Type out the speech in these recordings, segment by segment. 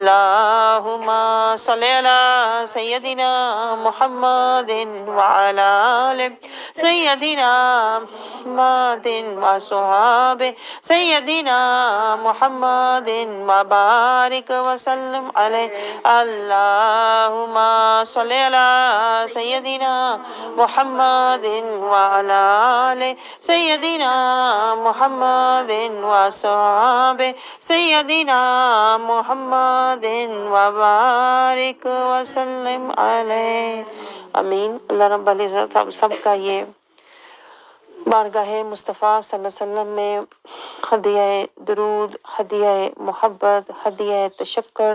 اللہم صلی علی سیدنا محمد وعلی آل سیدنا محمد وصحاب سیدنا محمد وبارک وسلم علیہ اللہم صلی علی سیدنا محمد وعلی آل سیدنا محمد وصحاب سیدنا محمد وبارک وسلم علیہ امین۔ اللہ رب العزت ہم سب کا یہ بارگاہ مصطفیٰ صلی اللہ علیہ وسلم میں ہدیہ درود، ہدیہ محبت، ہدیہ تشکر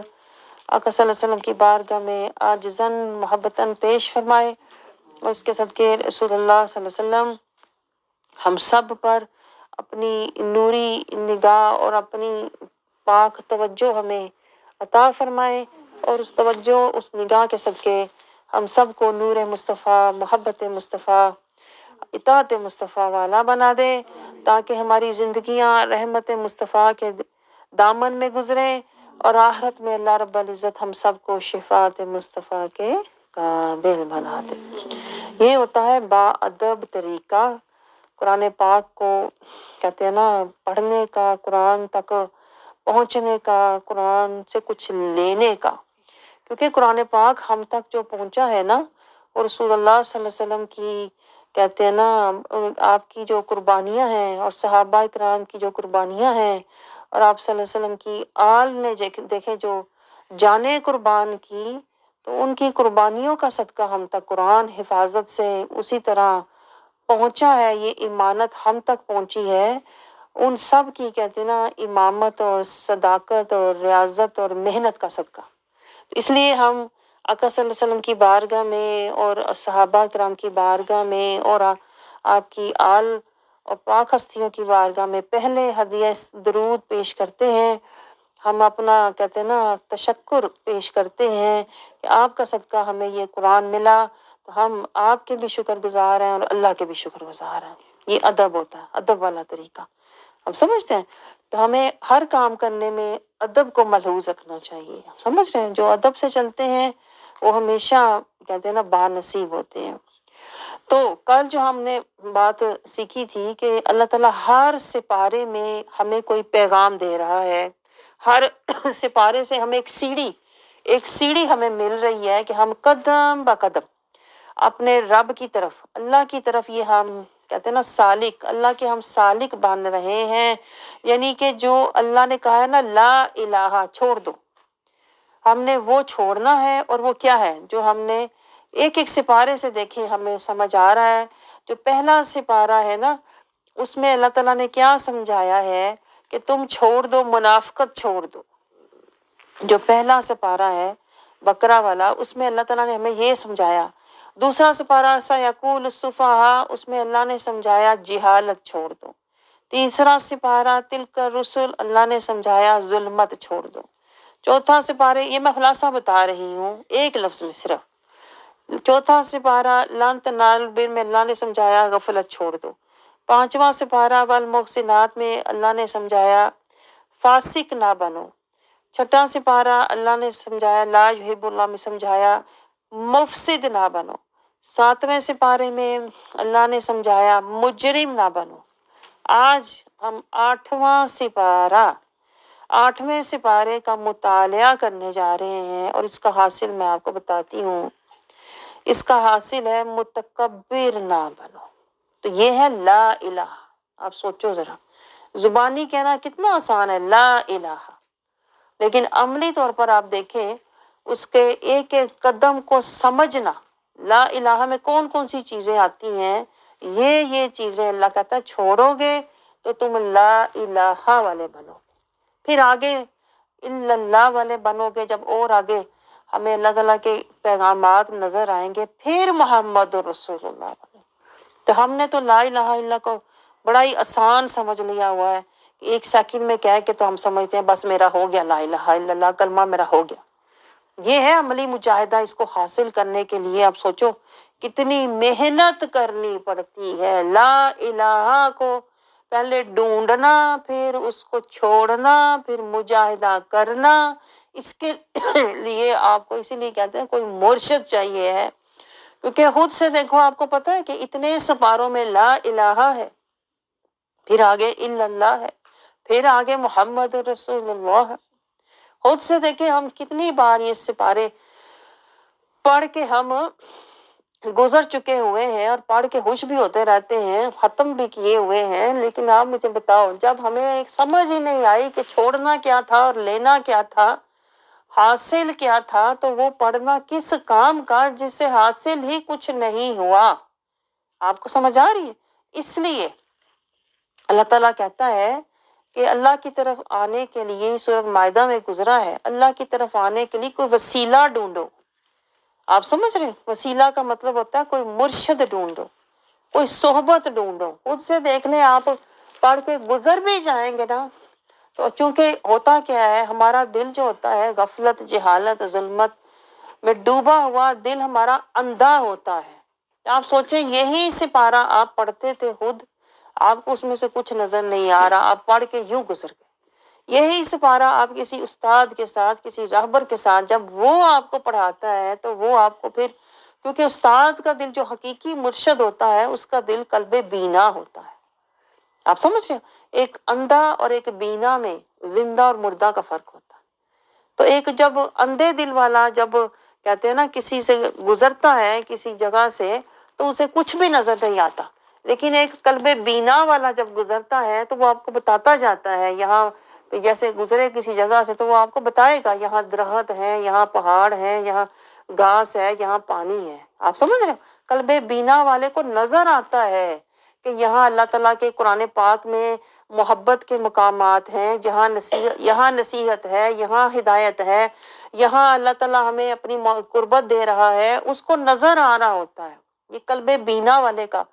آقا صلی اللہ علیہ وسلم کی بارگاہ میں عاجزاً محبتاً پیش فرمائے، اور اس کے صدقے رسول اللہ صلی اللہ علیہ وسلم ہم سب پر اپنی نوری نگاہ اور اپنی پاک توجہ ہمیں عطا فرمائے، اور اس توجہ اس نگاہ کے صدقے ہم سب کو نور مصطفیٰ، محبت مصطفیٰ، اطاعت مصطفیٰ والا بنا دے، تاکہ ہماری زندگیاں رحمت مصطفیٰ کے دامن میں گزریں، اور آخرت میں اللہ رب العزت ہم سب کو شفاعت مصطفیٰ کے قابل بنا دے۔ یہ ہوتا ہے با ادب طریقہ قرآن پاک کو کہتے ہیں نا پڑھنے کا، قرآن تک پہنچنے کا، قرآن سے کچھ لینے کا، کیونکہ قرآن پاک ہم تک جو پہنچا ہے نا، اور رسول اللہ صلی اللہ علیہ وسلم کی کہتے ہیں نا آپ کی جو قربانیاں ہیں، اور صحابہ کرام کی جو قربانیاں ہیں، اور آپ صلی اللہ علیہ وسلم کی آل نے دیکھیں جو جانیں قربان کی، تو ان کی قربانیوں کا صدقہ ہم تک قرآن حفاظت سے اسی طرح پہنچا ہے، یہ امانت ہم تک پہنچی ہے، ان سب کی کہتے ہیں نا امامت اور صداقت اور ریاضت اور محنت کا صدقہ۔ تو اس لیے ہم آقا صلی اللہ علیہ وسلم کی بارگاہ میں اور صحابہ کرام کی بارگاہ میں اور آپ کی آل اور پاک ہستیوں کی بارگاہ میں پہلے ہدیہ درود پیش کرتے ہیں، ہم اپنا کہتے ہیں نا تشکر پیش کرتے ہیں کہ آپ کا صدقہ ہمیں یہ قرآن ملا، تو ہم آپ کے بھی شکر گزار ہیں اور اللہ کے بھی شکر گزار ہیں۔ یہ ادب ہوتا ہے، ادب والا طریقہ ہم سمجھتے ہیں، تو ہمیں ہر کام کرنے میں ادب کو ملحوظ رکھنا چاہیے، سمجھ رہے ہیں، جو ادب سے چلتے ہیں وہ ہمیشہ کہتے ہیں نا بانصیب ہوتے ہیں۔ تو کل جو ہم نے بات سیکھی تھی کہ اللہ تعالیٰ ہر سپارے میں ہمیں کوئی پیغام دے رہا ہے، ہر سپارے سے ہمیں ایک سیڑھی ہمیں مل رہی ہے کہ ہم قدم با قدم اپنے رب کی طرف، اللہ کی طرف، یہ ہم کہتے ہیں نا سالک، اللہ کے ہم سالک بن رہے ہیں، یعنی کہ جو اللہ نے کہا ہے نا لا الہ چھوڑ دو، ہم نے وہ چھوڑنا ہے، اور وہ کیا ہے جو ہم نے ایک ایک سپارے سے دیکھیں ہمیں سمجھ آ رہا ہے۔ جو پہلا سپارہ ہے نا اس میں اللہ تعالیٰ نے کیا سمجھایا ہے کہ تم چھوڑ دو منافقت، چھوڑ دو۔ جو پہلا سپارہ ہے بقرہ والا، اس میں اللہ تعالیٰ نے ہمیں یہ سمجھایا۔ دوسرا سپارہ سیقول السفہاء، اس میں اللہ نے سمجھایا جہالت چھوڑ دو۔ تیسرا سپارہ تلک الرسل، اللہ نے سمجھایا ظلمت چھوڑ دو۔ چوتھا سپارہ، یہ میں خلاصہ بتا رہی ہوں ایک لفظ میں صرف، چوتھا سپارہ لن تنالوا البر میں اللہ نے سمجھایا غفلت چھوڑ دو۔ پانچواں سپارہ والمحسنات میں اللہ نے سمجھایا فاسق نہ بنو۔ چھٹا سپارہ اللہ نے سمجھایا لا یحب اللہ میں سمجھایا مفسد نہ بنو۔ ساتویں سپارے میں اللہ نے سمجھایا مجرم نہ بنو۔ آج ہم آٹھویں سپارے کا مطالعہ کرنے جا رہے ہیں، اور اس کا حاصل میں آپ کو بتاتی ہوں، اس کا حاصل ہے متکبر نہ بنو۔ تو یہ ہے لا الہ۔ آپ سوچو ذرا، زبانی کہنا کتنا آسان ہے لا الہ، لیکن عملی طور پر آپ دیکھیں اس کے ایک ایک قدم کو سمجھنا، لا الہ میں کون کون سی چیزیں آتی ہیں، یہ چیزیں اللہ کہتا ہے چھوڑو گے تو تم لا الہ والے بنو گے، پھر آگے الا اللہ والے بنو گے، جب اور آگے ہمیں اللہ تعالیٰ کے پیغامات نظر آئیں گے، پھر محمد رسول اللہ بنو۔ تو ہم نے تو لا الہ الا اللہ کو بڑا ہی آسان سمجھ لیا ہوا ہے، ایک سیکنڈ میں کہہ کے تو ہم سمجھتے ہیں بس میرا ہو گیا لا الہ الا اللہ، کلمہ میرا ہو گیا۔ یہ ہے عملی مجاہدہ، اس کو حاصل کرنے کے لیے آپ سوچو کتنی محنت کرنی پڑتی ہے۔ لا الہ کو پہلے ڈھونڈنا، پھر اس کو چھوڑنا، پھر مجاہدہ کرنا، اس کے لیے آپ کو اسی لیے کہتے ہیں کوئی مرشد چاہیے ہے، کیونکہ خود سے دیکھو آپ کو پتہ ہے کہ اتنے سپاروں میں لا الہ ہے، پھر آگے الا اللہ ہے، پھر آگے محمد رسول اللہ ہے۔ خود سے دیکھیں ہم کتنی بار یہ سپارے پڑھ کے ہم گزر چکے ہوئے ہیں اور پڑھ کے خوش بھی ہوتے رہتے ہیں، ختم بھی کیے ہوئے ہیں، لیکن آپ مجھے بتاؤ جب ہمیں ایک سمجھ ہی نہیں آئی کہ چھوڑنا کیا تھا اور لینا کیا تھا، حاصل کیا تھا، تو وہ پڑھنا کس کام کا جس سے حاصل ہی کچھ نہیں ہوا۔ آپ کو سمجھ آ رہی ہے؟ اس لیے اللہ تعالیٰ کہتا ہے کہ اللہ کی طرف آنے کے لیے، سورۃ مائدہ میں گزرا ہے، اللہ کی طرف آنے کے لیے کوئی وسیلہ ڈھونڈو۔ آپ سمجھ رہے ہیں؟ وسیلہ کا مطلب ہوتا ہے کوئی مرشد ڈھونڈو، کوئی صحبت ڈھونڈو۔ خود سے دیکھ لیں، آپ پڑھ کے گزر بھی جائیں گے نا، تو چونکہ ہوتا کیا ہے، ہمارا دل جو ہوتا ہے غفلت، جہالت، ظلمت میں ڈوبا ہوا دل ہمارا اندھا ہوتا ہے۔ آپ سوچیں یہی سپارہ آپ پڑھتے تھے خود، آپ کو اس میں سے کچھ نظر نہیں آ رہا، آپ پڑھ کے یوں گزر گئے۔ یہی سپارہ آپ کسی استاد کے ساتھ، کسی رہبر کے ساتھ جب وہ آپ کو پڑھاتا ہے تو وہ آپ کو پھر، کیونکہ استاد کا دل جو حقیقی مرشد ہوتا ہے اس کا دل قلب بینا ہوتا ہے۔ آپ سمجھ رہے ہیں؟ ایک اندھا اور ایک بینا میں زندہ اور مردہ کا فرق ہوتا ہے۔ تو ایک جب اندھے دل والا جب کہتے ہیں نا کسی سے گزرتا ہے کسی جگہ سے تو اسے کچھ بھی نظر نہیں آتا، لیکن ایک قلب بینا والا جب گزرتا ہے تو وہ آپ کو بتاتا جاتا ہے، یہاں جیسے گزرے کسی جگہ سے تو وہ آپ کو بتائے گا یہاں درخت ہے، یہاں پہاڑ ہے، یہاں گھاس ہے، یہاں پانی ہے۔ آپ سمجھ رہے ہو؟ قلب بینا والے کو نظر آتا ہے کہ یہاں اللہ تعالیٰ کے قرآن پاک میں محبت کے مقامات ہیں، یہاں نصیحت ہے، یہاں ہدایت ہے، یہاں اللہ تعالیٰ ہمیں اپنی قربت دے رہا ہے، اس کو نظر آ رہا ہوتا ہے۔ یہ قلب بینا والے کا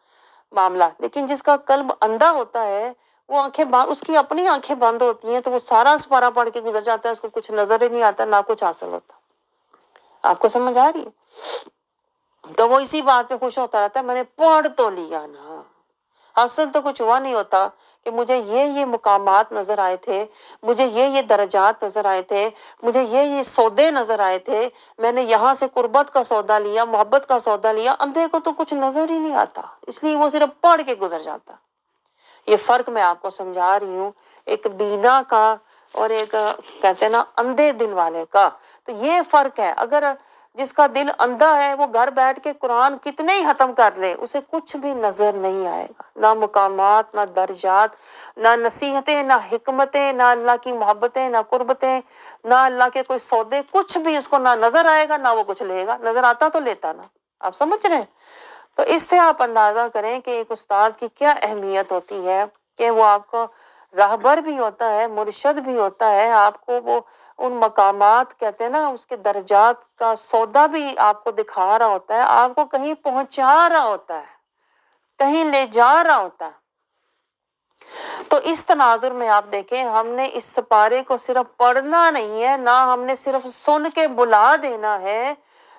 معاملہ۔ لیکن جس کا قلب اندھا ہوتا ہے وہ اس کی اپنی آنکھیں بند ہوتی ہیں تو وہ سارا سپارہ پڑھ کے گزر جاتا ہے، اس کو کچھ نظر ہی نہیں آتا، نہ کچھ حاصل ہوتا۔ آپ کو سمجھ آ رہی ہے؟ تو وہ اسی بات پہ خوش ہوتا رہتا ہے، میں نے پڑھ تو لیا نا، حاصل تو کچھ ہوا نہیں ہوتا کہ مجھے یہ مقامات نظر آئے تھے، مجھے یہ درجات نظر آئے تھے، مجھے یہ سودے نظر آئے تھے، میں نے یہاں سے قربت کا سودا لیا، محبت کا سودا لیا۔ اندھے کو تو کچھ نظر ہی نہیں آتا، اس لیے وہ صرف پڑھ کے گزر جاتا۔ یہ فرق میں آپ کو سمجھا رہی ہوں، ایک بینا کا اور ایک کہتے ہیں نا اندھے دل والے کا۔ تو یہ فرق ہے۔ اگر جس کا دل اندھا ہے وہ گھر بیٹھ کے قرآن کتنے ہی ختم کر لے، اسے کچھ بھی نظر نہیں آئے گا، نہ مقامات، نہ درجات، نہ نصیحتیں، نہ حکمتیں، نہ اللہ کی محبتیں، نہ قربتیں، نہ اللہ کے کوئی سودے، کچھ بھی اس کو نہ نظر آئے گا، نہ وہ کچھ لے گا۔ نظر آتا تو لیتا نا۔ آپ سمجھ رہے ہیں؟ تو اس سے آپ اندازہ کریں کہ ایک استاد کی کیا اہمیت ہوتی ہے، کہ وہ آپ کو راہبر بھی ہوتا ہے، مرشد بھی ہوتا ہے، آپ کو وہ ان مقامات کہتے ہیں نا اس کے درجات کا سودا بھی آپ کو دکھا رہا ہوتا ہے، آپ کو کہیں پہنچا رہا ہوتا ہے، کہیں لے جا رہا ہوتا ہے۔ تو اس تناظر میں آپ دیکھیں ہم نے اس سپارے کو صرف پڑھنا نہیں ہے، نہ ہم نے صرف سن کے بلا دینا ہے۔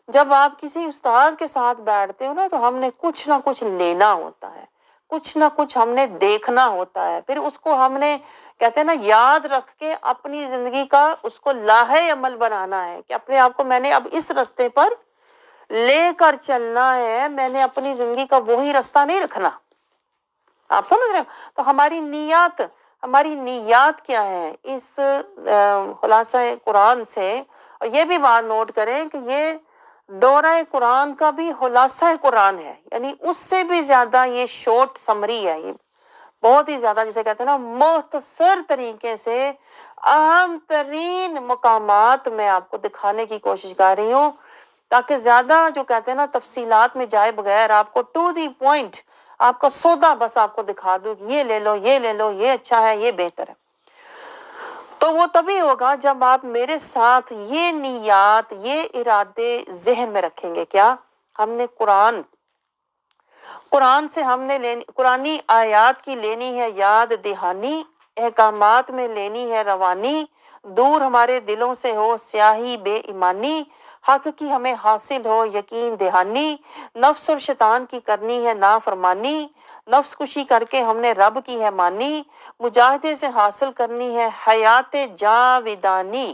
جب آپ کسی استاد کے ساتھ بیٹھتے ہو نا تو ہم نے کچھ نہ کچھ لینا ہوتا ہے، کچھ نہ کچھ ہم نے دیکھنا ہوتا ہے، پھر اس کو ہم نے کہتے ہیں نا یاد رکھ کے اپنی زندگی کا اس کو لاہے عمل بنانا ہے کہ اپنے آپ کو میں نے اب اس رستے پر لے کر چلنا ہے، میں نے اپنی زندگی کا وہی رستہ نہیں رکھنا۔ آپ سمجھ رہے ہو؟ تو ہماری نیات کیا ہے اس خلاصہ قرآن سے؟ اور یہ بھی بات نوٹ کریں کہ یہ دورہ قرآن کا بھی خلاصہ قرآن ہے، یعنی اس سے بھی زیادہ یہ شارٹ سمری ہے، یہ بہت ہی زیادہ جسے کہتے ہیں نا مختصر طریقے سے اہم ترین مقامات میں آپ کو دکھانے کی کوشش کر رہی ہوں، تاکہ زیادہ جو کہتے ہیں نا تفصیلات میں جائے بغیر آپ کو ٹو دی پوائنٹ آپ کا سودا بس آپ کو دکھا دوں کہ یہ لے لو، یہ لے لو، یہ اچھا ہے، یہ بہتر ہے۔ تو وہ تبھی ہوگا جب آپ میرے ساتھ یہ نیات، یہ ارادے ذہن میں رکھیں گے۔ کیا ہم نے قرآن سے ہم نے قرآنی آیات کی لینی ہے یاد دہانی، احکامات میں لینی ہے روانی، دور ہمارے دلوں سے ہو سیاہی بے ایمانی، حق کی ہمیں حاصل ہو یقین دہانی، نفس اور شیطان کی کرنی ہے نافرمانی، نفس کشی کر کے ہم نے رب کی ہے مانی، مجاہدے سے حاصل کرنی ہے حیات جاودانی،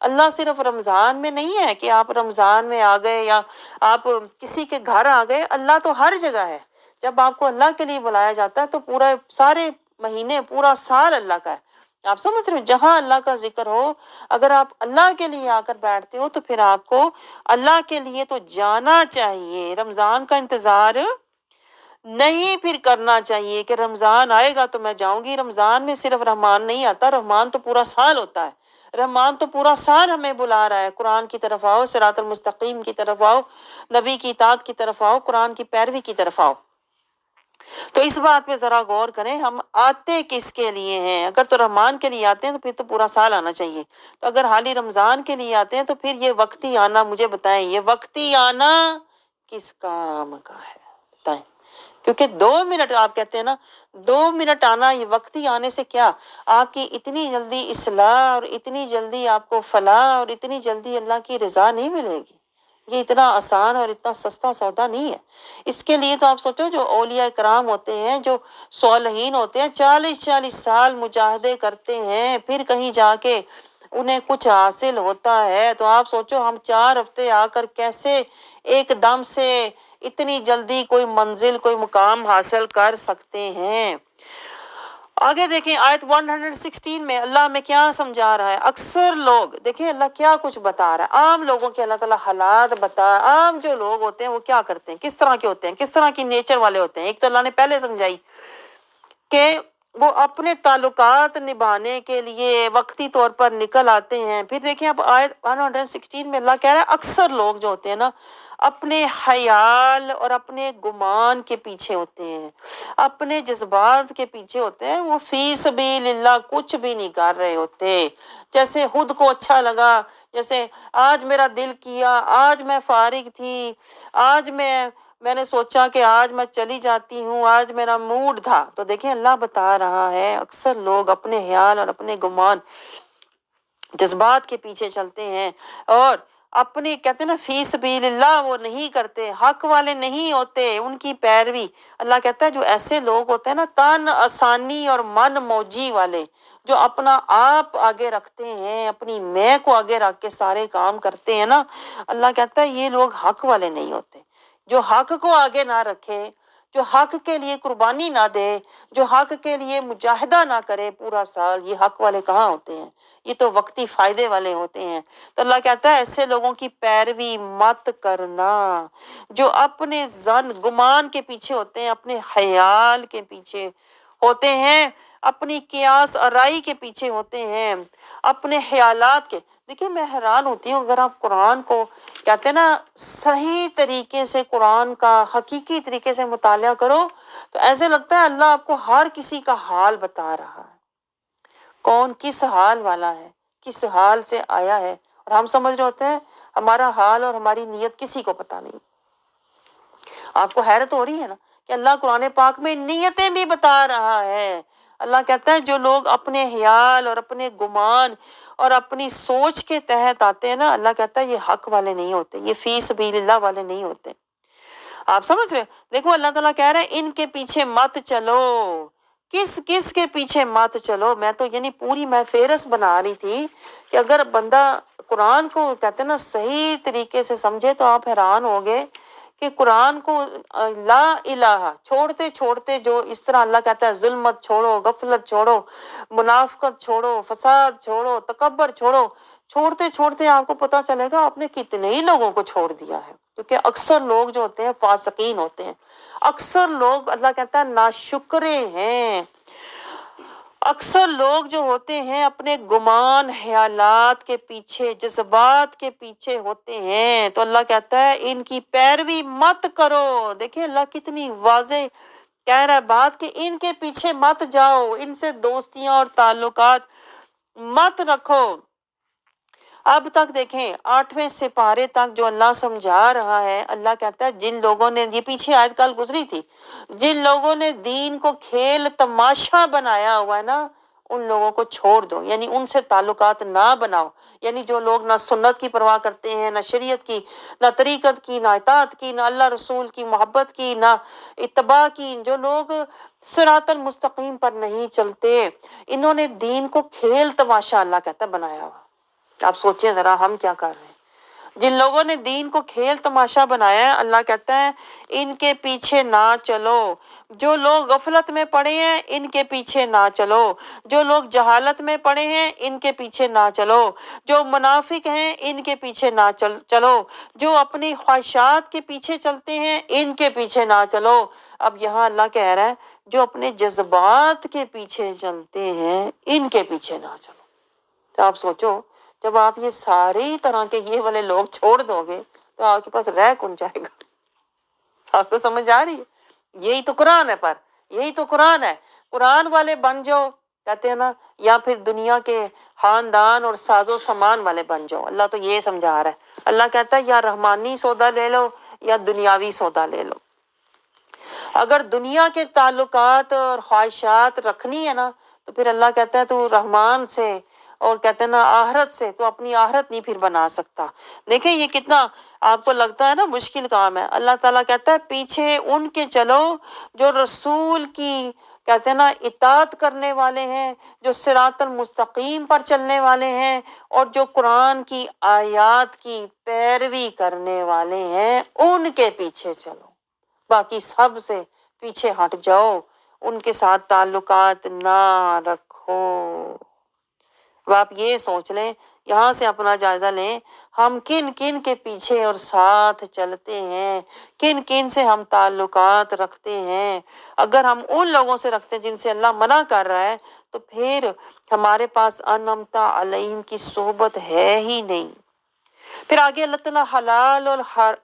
اللہ صرف رمضان میں نہیں ہے کہ آپ رمضان میں آ گئے یا آپ کسی کے گھر آ گئے، اللہ تو ہر جگہ ہے۔ جب آپ کو اللہ کے لیے بلایا جاتا ہے تو پورا سارے مہینے، پورا سال اللہ کا ہے۔ آپ سمجھ رہے ہو؟ جہاں اللہ کا ذکر ہو، اگر آپ اللہ کے لیے آ کر بیٹھتے ہو تو پھر آپ کو اللہ کے لیے تو جانا چاہیے۔ رمضان کا انتظار نہیں پھر کرنا چاہیے کہ رمضان آئے گا تو میں جاؤں گی۔ رمضان میں صرف رحمان نہیں آتا، رحمان تو پورا سال ہوتا ہے۔ رحمان تو پورا سال ہمیں بلا رہا ہے، قرآن کی طرف آؤ، صراط المستقیم کی طرف آؤ، نبی کی اطاعت کی طرف آؤ، قرآن کی پیروی کی طرف آؤ۔ تو اس بات پہ ذرا غور کریں، ہم آتے کس کے لیے ہیں؟ اگر تو رحمان کے لیے آتے ہیں تو پھر تو پورا سال آنا چاہیے، تو اگر حالی رمضان کے لیے آتے ہیں تو پھر یہ وقتی آنا، مجھے بتائیں یہ وقتی آنا کس کام کا ہے؟ بتائیں۔ کیونکہ 2 منٹ آپ کہتے ہیں نا، 2 منٹ آنا، یہ وقتی آنے سے کیا آپ کی اتنی جلدی اصلاح اور اتنی جلدی آپ کو فلاح اور اتنی جلدی اللہ کی رضا نہیں ملے گی۔ یہ اتنا آسان اور اتنا سستا سودا نہیں ہے۔ اس کے لیے تو آپ سوچو، جو اولیاء کرام ہوتے ہیں، جو صالحین ہوتے ہیں، 40 سال مجاہدے کرتے ہیں، پھر کہیں جا کے انہیں کچھ حاصل ہوتا ہے، تو آپ سوچو ہم 4 ہفتے آ کر کیسے ایک دم سے اتنی جلدی کوئی منزل، کوئی مقام حاصل کر سکتے ہیں۔ آگے دیکھیں آیت 116 میں اللہ ہمیں کیا سمجھا رہا ہے۔ اکثر لوگ دیکھیں اللہ کیا کچھ بتا رہا ہے، عام لوگوں کے اللہ تعالیٰ حالات بتا، عام جو لوگ ہوتے ہیں وہ کیا کرتے ہیں، کس طرح کے ہوتے ہیں، کس طرح کی نیچر والے ہوتے ہیں۔ ایک تو اللہ نے پہلے سمجھائی کہ وہ اپنے تعلقات نبھانے کے لیے وقتی طور پر نکل آتے ہیں۔ پھر دیکھیں اب آیت 116 میں اللہ کہہ رہا ہے اکثر لوگ جو ہوتے ہیں نا، اپنے خیال اور اپنے گمان کے پیچھے ہوتے ہیں، اپنے جذبات کے پیچھے ہوتے ہیں، وہ فی سبیل اللہ کچھ بھی نہیں کر رہے ہوتے۔ جیسے خود کو اچھا لگا، جیسے آج میرا دل کیا، آج میں فارغ تھی، آج میں نے سوچا کہ آج میں چلی جاتی ہوں، آج میرا موڈ تھا۔ تو دیکھیں اللہ بتا رہا ہے اکثر لوگ اپنے خیال اور اپنے گمان، جذبات کے پیچھے چلتے ہیں، اور اپنی کہتے ہیں نا فی سبیل اللہ وہ نہیں کرتے، حق والے نہیں ہوتے، ان کی پیروی۔ اللہ کہتا ہے جو ایسے لوگ ہوتے ہیں نا، تن آسانی اور من موجی والے، جو اپنا آپ آگے رکھتے ہیں، اپنی میں کو آگے رکھ کے سارے کام کرتے ہیں نا، اللہ کہتا ہے یہ لوگ حق والے نہیں ہوتے۔ جو حق کو آگے نہ رکھے، جو حق کے لیے قربانی نہ دے، جو حق کے لیے مجاہدہ نہ کرے پورا سال، یہ حق والے کہاں ہوتے ہیں؟ یہ تو وقتی فائدے والے ہوتے ہیں۔ تو اللہ کہتا ہے ایسے لوگوں کی پیروی مت کرنا، جو اپنے ظن گمان کے پیچھے ہوتے ہیں، اپنے خیال کے پیچھے ہوتے ہیں، اپنی قیاس آرائی کے پیچھے ہوتے ہیں، اپنے خیالات کے۔ دیکھیں میں حیران ہوتی ہوں، اگر آپ قرآن کو کہتے ہیں نا صحیح طریقے سے، قرآن کا حقیقی طریقے سے مطالعہ کرو، تو ایسے لگتا ہے اللہ آپ کو ہر کسی کا حال بتا رہا ہے، کون کس حال والا ہے، کس حال سے آیا ہے، اور ہم سمجھ رہے ہوتے ہیں ہمارا حال اور ہماری نیت کسی کو پتہ نہیں۔ آپ کو حیرت ہو رہی ہے نا کہ اللہ قرآن پاک میں نیتیں بھی بتا رہا ہے۔ اللہ کہتا ہے جو لوگ اپنے خیال اور اپنے گمان اور اپنی سوچ کے تحت آتے ہیں نا، اللہ کہتا ہے یہ حق والے نہیں ہوتے، یہ فی سبیل اللہ والے نہیں ہوتے۔ آپ سمجھ رہے ہیں؟ دیکھو اللہ تعالیٰ کہہ رہے ہیں ان کے پیچھے مت چلو۔ کس کس کے پیچھے مت چلو؟ میں تو یعنی پوری میں فہرست بنا رہی تھی کہ اگر بندہ قرآن کو کہتے ہیں نا صحیح طریقے سے سمجھے تو آپ حیران ہوگے کہ قرآن کو لا الہ چھوڑتے چھوڑتے، جو اس طرح اللہ کہتا ہے ظلمت چھوڑو، غفلت چھوڑو، منافقت چھوڑو، فساد چھوڑو، تکبر چھوڑو، چھوڑتے چھوڑتے آپ کو پتہ چلے گا آپ نے کتنے ہی لوگوں کو چھوڑ دیا ہے۔ کیونکہ اکثر لوگ جو ہوتے ہیں فاسقین ہوتے ہیں، اکثر لوگ اللہ کہتا ہے ناشکرے ہیں، اکثر لوگ جو ہوتے ہیں اپنے گمان خیالات کے پیچھے، جذبات کے پیچھے ہوتے ہیں۔ تو اللہ کہتا ہے ان کی پیروی مت کرو۔ دیکھیں اللہ کتنی واضح کہہ رہا ہے بات کہ ان کے پیچھے مت جاؤ، ان سے دوستیاں اور تعلقات مت رکھو۔ اب تک دیکھیں 8ویں سپارے تک جو اللہ سمجھا رہا ہے، اللہ کہتا ہے جن لوگوں نے، یہ پیچھے آیت کل گزری تھی، جن لوگوں نے دین کو کھیل تماشا بنایا ہوا ہے نا، ان لوگوں کو چھوڑ دو، یعنی ان سے تعلقات نہ بناؤ۔ یعنی جو لوگ نہ سنت کی پرواہ کرتے ہیں، نہ شریعت کی، نہ طریقت کی، نہ اطاعت کی، نہ اللہ رسول کی محبت کی، نہ اتباع کی، جو لوگ صراط المستقیم پر نہیں چلتے، انہوں نے دین کو کھیل تماشا اللہ کہتا ہے بنایا ہوا۔ آپ سوچیں ذرا ہم کیا کر رہے ہیں۔ جن لوگوں نے دین کو کھیل تماشا بنایا ہے، اللہ کہتا ہے ان کے پیچھے نہ چلو۔ جو لوگ غفلت میں پڑے ہیں ان کے پیچھے نہ چلو، جو لوگ جہالت میں پڑے ہیں ان کے پیچھے نہ چلو، جو منافق ہیں ان کے پیچھے نہ چلو، جو اپنی خواہشات کے پیچھے چلتے ہیں ان کے پیچھے نہ چلو۔ اب یہاں اللہ کہہ رہا ہے جو اپنے جذبات کے پیچھے چلتے ہیں ان کے پیچھے نہ چلو۔ تو آپ سوچو جب آپ یہ ساری طرح کے یہ والے لوگ چھوڑ دو گے تو آپ کے پاس رہ کون جائے گا؟ آپ کو سمجھ آ رہی ہے؟ یہی تو قرآن ہے، پر یہی تو قرآن ہے۔ قرآن والے بن جاؤ کہتے ہیں نا، یا پھر دنیا کے خاندان اور ساز و سامان والے بن جاؤ۔ اللہ تو یہ سمجھا رہا ہے۔ اللہ کہتا ہے یا رحمانی سودا لے لو یا دنیاوی سودا لے لو۔ اگر دنیا کے تعلقات اور خواہشات رکھنی ہے نا تو پھر اللہ کہتا ہے تو رحمان سے اور کہتے ہیں نا آخرت سے تو اپنی آخرت نہیں پھر بنا سکتا۔ دیکھیں یہ کتنا آپ کو لگتا ہے نا مشکل کام ہے۔ اللہ تعالیٰ کہتا ہے پیچھے ان کے چلو جو رسول کی کہتے ہیں نا اطاعت کرنے والے ہیں، جو صراط المستقیم پر چلنے والے ہیں اور جو قرآن کی آیات کی پیروی کرنے والے ہیں، ان کے پیچھے چلو۔ باقی سب سے پیچھے ہٹ جاؤ، ان کے ساتھ تعلقات نہ رکھو۔ اب آپ یہ سوچ لیں، یہاں سے اپنا جائزہ لیں، ہم کن کن کے پیچھے اور ساتھ چلتے ہیں، کن کن سے ہم تعلقات رکھتے ہیں۔ اگر ہم ان لوگوں سے رکھتے ہیں جن سے اللہ منع کر رہا ہے تو پھر ہمارے پاس انعمتا علیہم کی صحبت ہے ہی نہیں۔ پھر آگے اللہ تعالیٰ حلال اور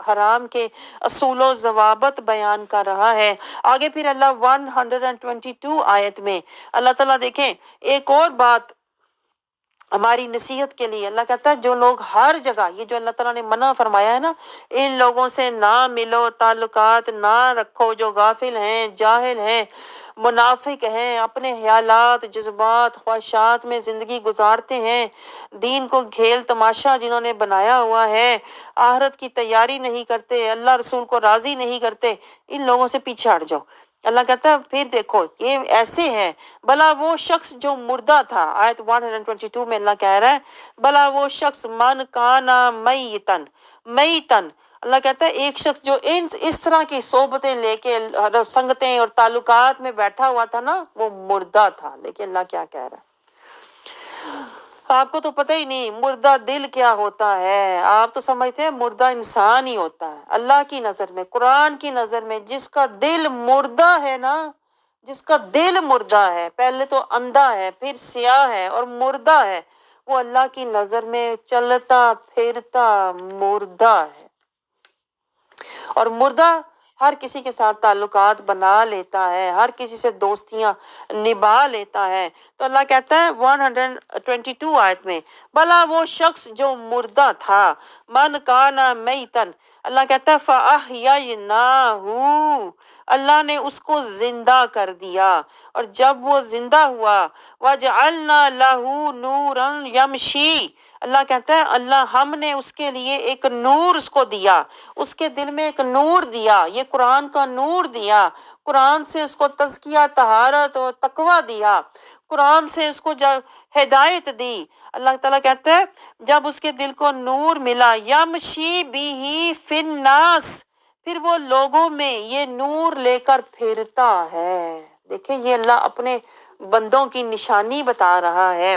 حرام کے اصول و ضوابط بیان کر رہا ہے۔ آگے پھر اللہ 122 آیت میں اللہ تعالیٰ دیکھیں ایک اور بات ہماری نصیحت کے لیے، اللہ کہتا ہے جو لوگ ہر جگہ یہ جو اللہ تعالیٰ نے منع فرمایا ہے نا، ان لوگوں سے نہ ملو، تعلقات نہ رکھو، جو غافل ہیں، جاہل ہیں، منافق ہیں، اپنے خیالات، جذبات، خواہشات میں زندگی گزارتے ہیں، دین کو کھیل تماشا جنہوں نے بنایا ہوا ہے، آخرت کی تیاری نہیں کرتے، اللہ رسول کو راضی نہیں کرتے، ان لوگوں سے پیچھے ہٹ جاؤ۔ اللہ کہتا ہے پھر دیکھو یہ ایسے ہیں، بھلا وہ شخص جو مردہ تھا، آیت 122 میں اللہ کہہ رہا ہے بھلا وہ شخص من کانا میتن میتن، اللہ کہتا ہے ایک شخص جو اس طرح کی صحبتیں لے کے سنگتیں اور تعلقات میں بیٹھا ہوا تھا نا، وہ مردہ تھا۔ دیکھیں اللہ کیا کہہ رہا ہے، آپ کو تو پتہ ہی نہیں مردہ دل کیا ہوتا ہے، آپ تو سمجھتے ہیں مردہ انسان ہی ہوتا ہے۔ اللہ کی نظر میں، قرآن کی نظر میں جس کا دل مردہ ہے نا، جس کا دل مردہ ہے، پہلے تو اندھا ہے، پھر سیاہ ہے اور مردہ ہے، وہ اللہ کی نظر میں چلتا پھرتا مردہ ہے۔ اور مردہ ہر کسی کے ساتھ تعلقات بنا لیتا ہے، ہر کسی سے دوستیاں نبھا لیتا ہے۔ تو اللہ کہتا ہے 122 آیت میں بھلا وہ شخص جو مردہ تھا، من کانا میتن، اللہ کہتا ہے فَأَحْيَيْنَاهُ، اللہ نے اس کو زندہ کر دیا، اور جب وہ زندہ ہوا وَجَعَلْنَا لَهُ نُورًا يَمْشِي، اللہ کہتا ہے اللہ ہم نے اس کے لیے ایک نور اس کو دیا، اس کے دل میں ایک نور دیا، یہ قرآن کا نور دیا، قرآن سے اس کو تزکیہ، طہارت اور تقویٰ دیا، قرآن سے اس کو ہدایت دی۔ اللہ تعالیٰ کہتا ہے جب اس کے دل کو نور ملا، یمشی بہ فی الناس، پھر وہ لوگوں میں یہ نور لے کر پھرتا ہے۔ دیکھیں یہ اللہ اپنے بندوں کی نشانی بتا رہا ہے۔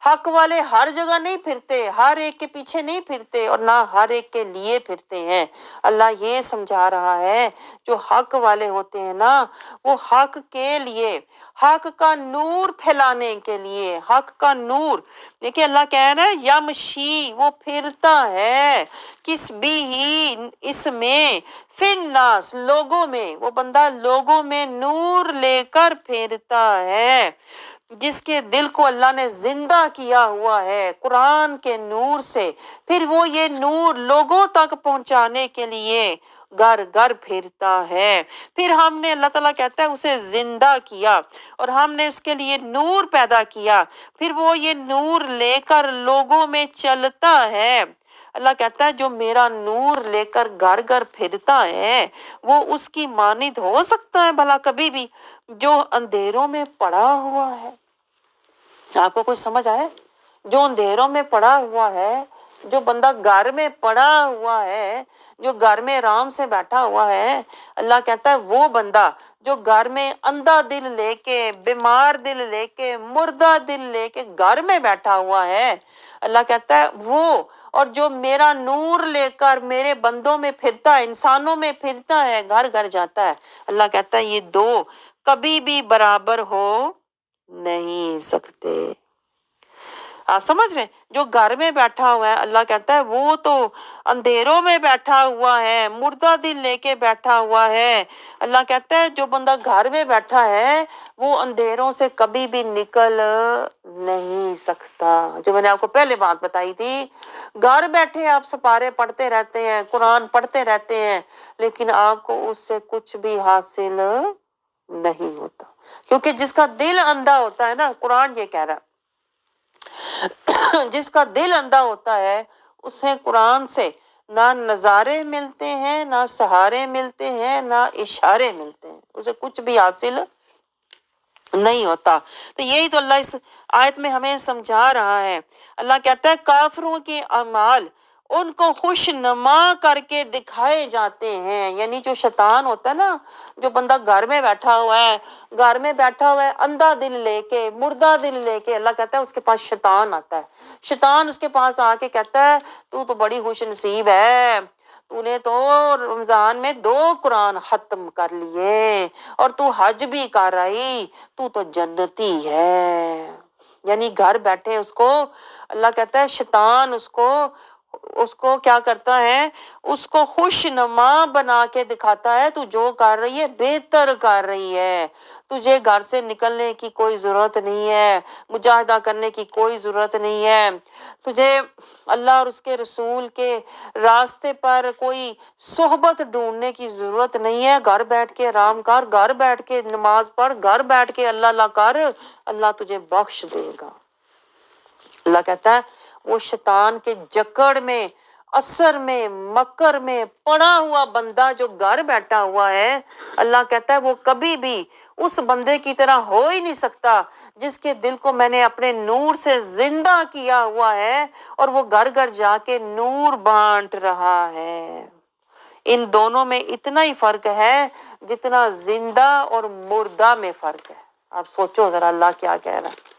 حق والے ہر جگہ نہیں پھرتے، ہر ایک کے پیچھے نہیں پھرتے اور نہ ہر ایک کے لیے پھرتے ہیں۔ اللہ یہ سمجھا رہا ہے جو حق والے ہوتے ہیں نا، وہ حق کے لیے، حق کا نور پھیلانے کے لیے، حق کا نور، دیکھیں اللہ کہہ رہا ہے یمشی، وہ پھرتا ہے، کس بھی ہی، اس میں، فی الناس، لوگوں میں، وہ بندہ لوگوں میں نور لے کر پھرتا ہے، جس کے دل کو اللہ نے زندہ کیا ہوا ہے قرآن کے نور سے، پھر وہ یہ نور لوگوں تک پہنچانے کے لیے گھر گھر پھرتا ہے۔ پھر ہم نے، اللہ تعالیٰ کہتا ہے اسے زندہ کیا اور ہم نے اس کے لیے نور پیدا کیا، پھر وہ یہ نور لے کر لوگوں میں چلتا ہے۔ اللہ کہتا ہے جو میرا نور لے کر گھر گھر پھرتا ہے وہ اس کی مانند ہو سکتا ہے بھلا کبھی بھی جو اندھیروں میں پڑا ہوا ہے؟ آپ کو کچھ سمجھ آئے؟ جو اندھیروں میں پڑا ہوا ہے، جو بندہ گھر میں پڑا ہوا ہے، جو گھر میں آرام سے بیٹھا ہوا ہے، اللہ کہتا ہے وہ بندہ جو گھر میں اندھا دل لے کے، بیمار دل لے کے، مردہ دل لے کے گھر میں بیٹھا ہوا ہے، اللہ کہتا ہے وہ، اور جو میرا نور لے کر میرے بندوں میں پھرتا ہے، انسانوں میں پھرتا ہے، گھر گھر جاتا ہے، اللہ کہتا ہے یہ دو کبھی بھی برابر ہو نہیں سکتے۔ آپ سمجھ رہے ہیں؟ جو گھر میں بیٹھا ہوا ہے، اللہ کہتا ہے وہ تو اندھیروں میں بیٹھا ہوا ہے، مردہ دل لے کے بیٹھا ہوا ہے، اللہ کہتا ہے جو بندہ گھر میں بیٹھا ہے وہ اندھیروں سے کبھی بھی نکل نہیں سکتا۔ جو میں نے آپ کو پہلے بات بتائی تھی، گھر بیٹھے آپ سپارے پڑھتے رہتے ہیں، قرآن پڑھتے رہتے ہیں، لیکن آپ کو اس سے کچھ بھی حاصل نہیں ہوتا، کیونکہ جس کا دل اندھا ہوتا ہے نا، قرآن یہ کہہ رہا ہے، جس کا دل اندھا ہوتا ہے اسے قرآن سے نہ نظارے ملتے ہیں، نہ سہارے ملتے ہیں، نہ اشارے ملتے ہیں، اسے کچھ بھی حاصل نہیں ہوتا۔ تو یہی تو اللہ اس آیت میں ہمیں سمجھا رہا ہے۔ اللہ کہتا ہے کافروں کے اعمال ان کو خوش نما کر کے دکھائے جاتے ہیں، یعنی جو شیطان ہوتا ہے نا، جو بندہ گھر میں بیٹھا ہوا ہے، گھر میں بیٹھا ہوا ہے اندھا دل لے کے، مردہ دل لے کے، اللہ کہتا ہے اس کے پاس شیطان آتا ہے، شیطان اس کے پاس آ کے کہتا ہے تو بڑی خوش نصیب ہے، تو نے تو رمضان میں 2 قرآن ختم کر لیے اور تو حج بھی کر رہی، تو جنتی ہے۔ یعنی گھر بیٹھے اس کو اللہ کہتا ہے شیطان اس کو کیا کرتا ہے، اس کو خوش نما بنا کے دکھاتا ہے تو جو کر رہی ہے بہتر کر رہی ہے، تجھے گھر سے نکلنے کی کوئی ضرورت نہیں ہے، مجاہدہ کرنے کی کوئی ضرورت نہیں ہے، تجھے اللہ اور اس کے رسول کے راستے پر کوئی صحبت ڈھونڈنے کی ضرورت نہیں ہے، گھر بیٹھ کے آرام کر، گھر بیٹھ کے نماز پڑھ، گھر بیٹھ کے اللہ اللہ کر، اللہ تجھے بخش دے گا۔ اللہ کہتا ہے وہ شیطان کے جکڑ میں، اثر میں، مکر میں پڑا ہوا بندہ جو گھر بیٹھا ہوا ہے، اللہ کہتا ہے وہ کبھی بھی اس بندے کی طرح ہو ہی نہیں سکتا جس کے دل کو میں نے اپنے نور سے زندہ کیا ہوا ہے اور وہ گھر گھر جا کے نور بانٹ رہا ہے۔ ان دونوں میں اتنا ہی فرق ہے جتنا زندہ اور مردہ میں فرق ہے۔ آپ سوچو ذرا اللہ کیا کہہ رہا ہے،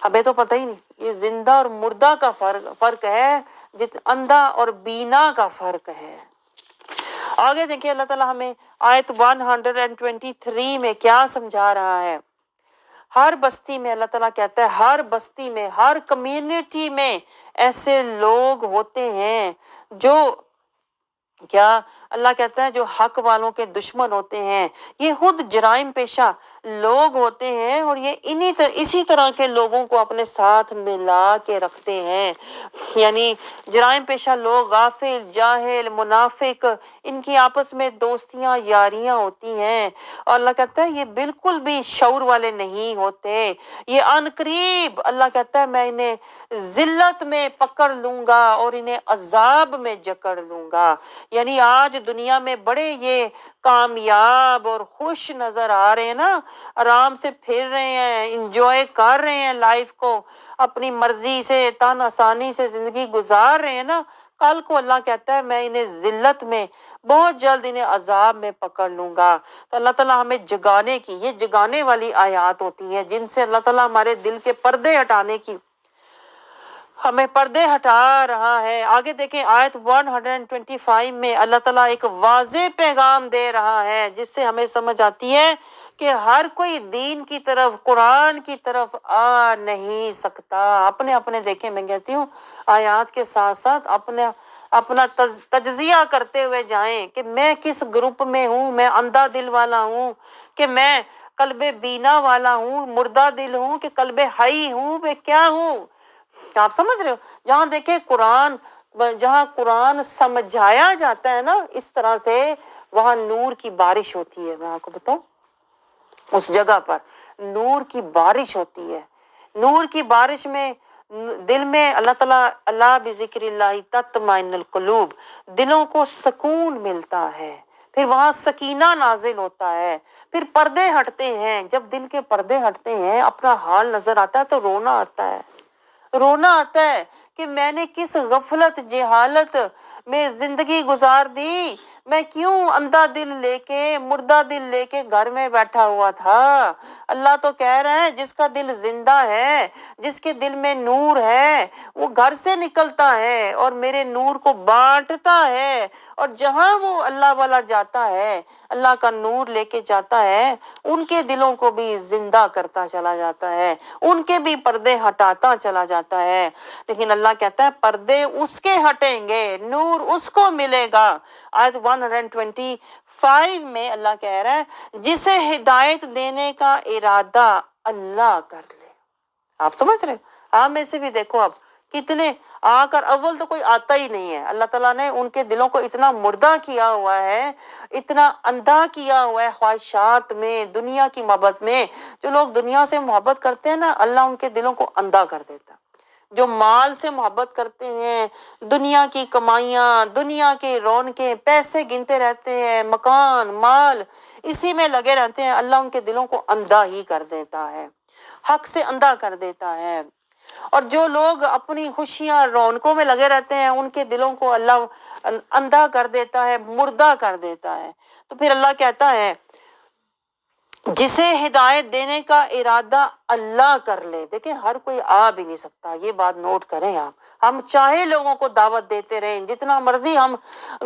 ہمیں تو پتہ ہی نہیں، یہ زندہ اور مردہ کا فرق ہے، اندھا اور بینا کا فرق ہے۔ آگے دیکھیں اللہ تعالیٰ ہمیں آیت 123 میں کیا سمجھا رہا ہے۔ ہر بستی میں اللہ تعالیٰ کہتا ہے ہر بستی میں، ہر کمیونٹی میں ایسے لوگ ہوتے ہیں جو کیا اللہ کہتا ہے جو حق والوں کے دشمن ہوتے ہیں، یہ خود جرائم پیشہ لوگ ہوتے ہیں اور یہ اسی طرح کے لوگوں کو اپنے ساتھ ملا کے رکھتے ہیں، یعنی جرائم پیشہ لوگ، غافل، جاہل، منافق، ان کی آپس میں دوستیاں، یاریاں ہوتی ہیں، اور اللہ کہتا ہے یہ بالکل بھی شعور والے نہیں ہوتے، یہ عن قریب اللہ کہتا ہے میں انہیں ذلت میں پکڑ لوں گا اور انہیں عذاب میں جکڑ لوں گا۔ یعنی آج دنیا میں بڑے یہ کامیاب اور خوش نظر آ رہے ہیں نا، آرام سے پھر رہے ہیں، انجوائے کر رہے ہیں لائف کو، اپنی مرضی سے تن آسانی سے زندگی گزار رہے ہیں نا، کل کو اللہ کہتا ہے میں انہیں ذلت میں بہت جلد انہیں عذاب میں پکڑ لوں گا۔ تو اللہ تعالیٰ ہمیں جگانے کی، یہ جگانے والی آیات ہوتی ہیں جن سے اللہ تعالیٰ ہمارے دل کے پردے ہٹانے کی، ہمیں پردے ہٹا رہا ہے۔ آگے دیکھیں آیت 125 میں اللہ تعالیٰ ایک واضح پیغام دے رہا ہے جس سے ہمیں سمجھ آتی ہے کہ ہر کوئی دین کی طرف، قرآن کی طرف آ نہیں سکتا۔ اپنے دیکھیں، میں کہتی ہوں آیات کے ساتھ ساتھ اپنا تجزیہ کرتے ہوئے جائیں کہ میں کس گروپ میں ہوں، میں اندھا دل والا ہوں کہ میں قلب بینا والا ہوں، مردہ دل ہوں کہ قلب حی ہوں، میں کیا ہوں؟ آپ سمجھ رہے ہو؟ جہاں دیکھیں جہاں قرآن سمجھایا جاتا ہے نا اس طرح سے، وہاں نور کی بارش ہوتی ہے۔ میں آپ کو بتاؤں، اس جگہ پر نور کی بارش ہوتی ہے۔ نور کی بارش میں دل میں اللہ تعالیٰ، اللہ بذکر اللہ تطمئن القلوب، دلوں کو سکون ملتا ہے، پھر وہاں سکینہ نازل ہوتا ہے، پھر پردے ہٹتے ہیں۔ جب دل کے پردے ہٹتے ہیں، اپنا حال نظر آتا ہے تو رونا آتا ہے۔ رونا آتا ہے کہ میں نے کس غفلت جہالت میں زندگی گزار دی، میں کیوں اندھا دل لے کے مردہ دل لے کے گھر میں بیٹھا ہوا تھا۔ اللہ تو کہہ رہے ہیں جس کا دل زندہ ہے، جس کے دل میں نور ہے، وہ گھر سے نکلتا ہے اور میرے نور کو بانٹتا ہے، اور جہاں وہ اللہ والا جاتا ہے، اللہ کا نور لے کے جاتا ہے، ان کے دلوں کو بھی زندہ کرتا چلا جاتا ہے، ان کے بھی پردے ہٹاتا چلا جاتا ہے۔ لیکن اللہ کہتا ہے پردے اس کے ہٹیں گے، نور اس کو ملے گا۔ آیت 125 میں اللہ کہہ رہا ہے جسے ہدایت دینے کا ارادہ اللہ کر لے۔ آپ سمجھ رہے ہیں؟ آپ میں سے بھی دیکھو، اب کتنے آ کر اول تو کوئی آتا ہی نہیں ہے، اللہ تعالیٰ نے ان کے دلوں کو اتنا مردہ کیا ہوا ہے، اتنا اندھا کیا ہوا ہے خواہشات میں، دنیا کی محبت میں۔ جو لوگ دنیا سے محبت کرتے ہیں نا، اللہ ان کے دلوں کو اندھا کر دیتا ہے۔ جو مال سے محبت کرتے ہیں، دنیا کی کمائیاں، دنیا کے رونقیں، پیسے گنتے رہتے ہیں، مکان مال، اسی میں لگے رہتے ہیں، اللہ ان کے دلوں کو اندھا ہی کر دیتا ہے، حق سے اندھا کر دیتا ہے۔ اور جو لوگ اپنی خوشیاں رونقوں میں لگے رہتے ہیں، ان کے دلوں کو اللہ اندھا کر دیتا ہے، مردہ کر دیتا ہے۔ تو پھر اللہ کہتا ہے جسے ہدایت دینے کا ارادہ اللہ کر لے۔ دیکھیں ہر کوئی آ بھی نہیں سکتا، یہ بات نوٹ کریں آپ۔ ہم چاہے لوگوں کو دعوت دیتے رہیں، جتنا مرضی ہم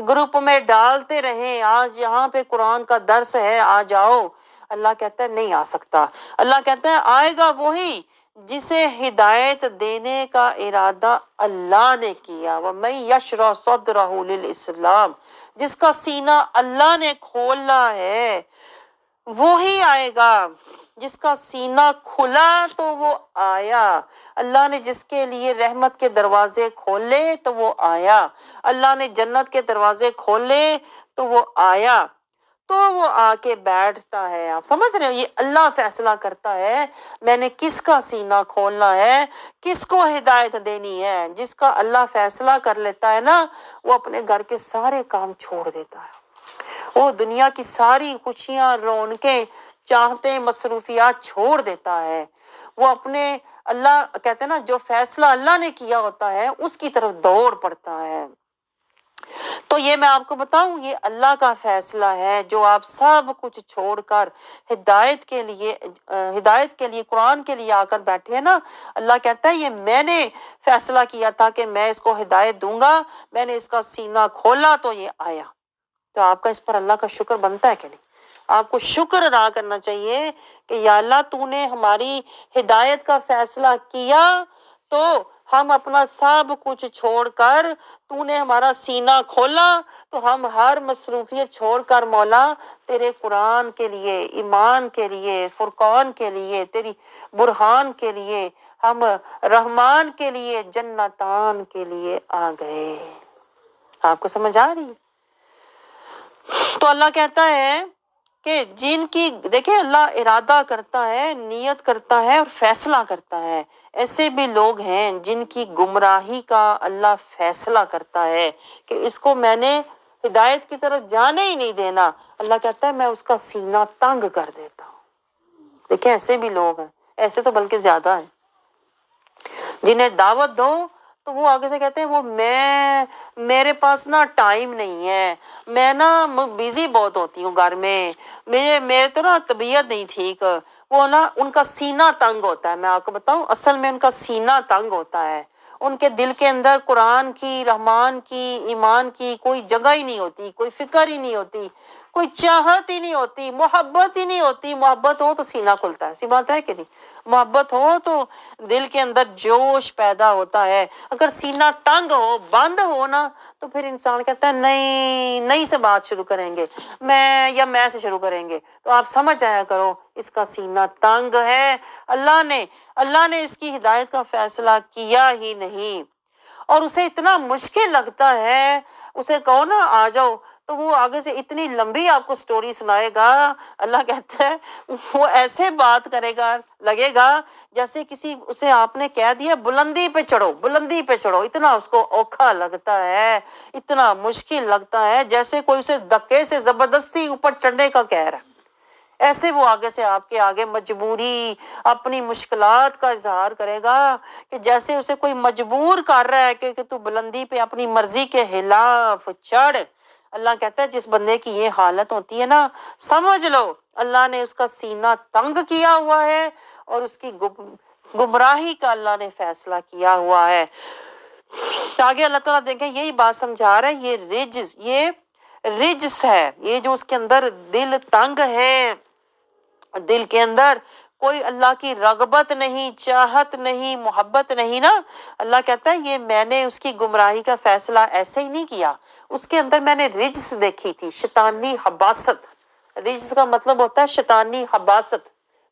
گروپ میں ڈالتے رہیں، آج یہاں پہ قرآن کا درس ہے آ جاؤ، اللہ کہتا ہے نہیں آ سکتا۔ اللہ کہتا ہے آئے گا وہی جسے ہدایت دینے کا ارادہ اللہ نے کیا۔ وَمَن يَشْرَحْ صَدْرَهُ لِلْإِسْلَامِ، جس کا سینہ اللہ نے کھولا ہے وہی آئے گا۔ جس کا سینہ کھلا تو وہ آیا۔ اللہ نے جس کے لیے رحمت کے دروازے کھولے تو وہ آیا، اللہ نے جنت کے دروازے کھولے تو وہ آیا، تو وہ آ کے بیٹھتا ہے۔ آپ سمجھ رہے ہو؟ یہ اللہ فیصلہ کرتا ہے میں نے کس کا سینہ کھولنا ہے، کس کو ہدایت دینی ہے۔ جس کا اللہ فیصلہ کر لیتا ہے نا، وہ اپنے گھر کے سارے کام چھوڑ دیتا ہے، وہ دنیا کی ساری خوشیاں رونقیں چاہتے مصروفیات چھوڑ دیتا ہے، وہ اپنے اللہ کہتے ہیں نا جو فیصلہ اللہ نے کیا ہوتا ہے اس کی طرف دوڑ پڑتا ہے۔ تو یہ میں آپ کو بتاؤں، یہ اللہ کا فیصلہ ہے جو آپ سب کچھ چھوڑ کر ہدایت کے لیے قرآن کے لیے آ کر بیٹھے ہیں نا۔ اللہ کہتا ہے یہ میں نے فیصلہ کیا تھا کہ میں اس کو ہدایت دوں گا، میں نے اس کا سینہ کھولا تو یہ آیا۔ تو آپ کا اس پر اللہ کا شکر بنتا ہے کہ نہیں؟ آپ کو شکر ادا کرنا چاہیے کہ یا اللہ تو نے ہماری ہدایت کا فیصلہ کیا تو ہم اپنا سب کچھ چھوڑ کر، تو نے ہمارا سینہ کھولا تو ہم ہر مصروفیت چھوڑ کر مولا تیرے قرآن کے لیے، ایمان کے لیے، فرقان کے لیے، تیری برہان کے لیے، ہم رحمان کے لیے، جنتان کے لیے آ گئے۔ آپ کو سمجھ آ رہی ہے؟ تو اللہ کہتا ہے کہ جن کی، دیکھیں اللہ ارادہ کرتا ہے، نیت کرتا ہے اور فیصلہ کرتا ہے۔ ایسے بھی لوگ ہیں جن کی گمراہی کا اللہ فیصلہ کرتا ہے کہ اس کو میں نے ہدایت کی طرف جانے ہی نہیں دینا، اللہ کہتا ہے میں اس کا سینہ تنگ کر دیتا ہوں۔ دیکھیں ایسے بھی لوگ ہیں، ایسے تو بلکہ زیادہ ہیں، جنہیں دعوت دو تو وہ آگے سے کہتے ہیں وہ میرے پاس نا ٹائم نہیں ہے، میں نا بیزی بہت ہوتی ہوں گھر میں، میرے تو نا طبیعت نہیں ٹھیک۔ وہ نا ان کا سینہ تنگ ہوتا ہے، میں آپ کو بتاؤں اصل میں ان کا سینہ تنگ ہوتا ہے، ان کے دل کے اندر قرآن کی، رحمان کی، ایمان کی کوئی جگہ ہی نہیں ہوتی، کوئی فکر ہی نہیں ہوتی، کوئی چاہت ہی نہیں ہوتی، محبت ہی نہیں ہوتی۔ محبت ہو تو سینہ کھلتا ہے، ایسی بات ہے کہ نہیں؟ محبت ہو تو دل کے اندر جوش پیدا ہوتا ہے۔ اگر سینہ تنگ ہو، بند ہو نا، تو پھر انسان کہتا ہے نہیں سے بات شروع کریں گے، میں سے شروع کریں گے، تو آپ سمجھ آیا کرو اس کا سینہ تنگ ہے۔ اللہ نے اس کی ہدایت کا فیصلہ کیا ہی نہیں، اور اسے اتنا مشکل لگتا ہے، اسے کہو نا آ جاؤ تو وہ آگے سے اتنی لمبی آپ کو سٹوری سنائے گا۔ اللہ کہتا ہے وہ ایسے بات کرے گا، لگے گا جیسے اسے آپ نے کہہ دیا بلندی پہ چڑھو، اتنا اس کو اوکھا لگتا ہے، اتنا مشکل لگتا ہے، جیسے کوئی اسے دھکے سے زبردستی اوپر چڑھنے کا کہہ رہا ہے۔ ایسے وہ آگے سے آپ کے آگے مجبوری اپنی مشکلات کا اظہار کرے گا کہ جیسے اسے کوئی مجبور کر رہا ہے کہ تو بلندی پہ اپنی مرضی کے خلاف چڑھ۔ اللہ کہتا ہے جس بندے کی یہ حالت ہوتی ہے نا، سمجھ لو اللہ نے اس کا سینہ تنگ کیا ہوا ہے اور اس کی گمراہی کا اللہ نے فیصلہ کیا ہوا ہے۔ آگے اللہ تعالیٰ دیکھیں یہی بات سمجھا رہا ہے، یہ رجس ہے، یہ جو اس کے اندر دل تنگ ہے، دل کے اندر کوئی اللہ کی رغبت نہیں، چاہت نہیں، محبت نہیں نا، اللہ کہتا ہے یہ میں نے اس کی گمراہی کا فیصلہ ایسے ہی نہیں کیا، اس کے اندر میں نے رجس دیکھی تھی، شیطانی حباست۔ رجس کا مطلب ہوتا ہے شیطانی حباست۔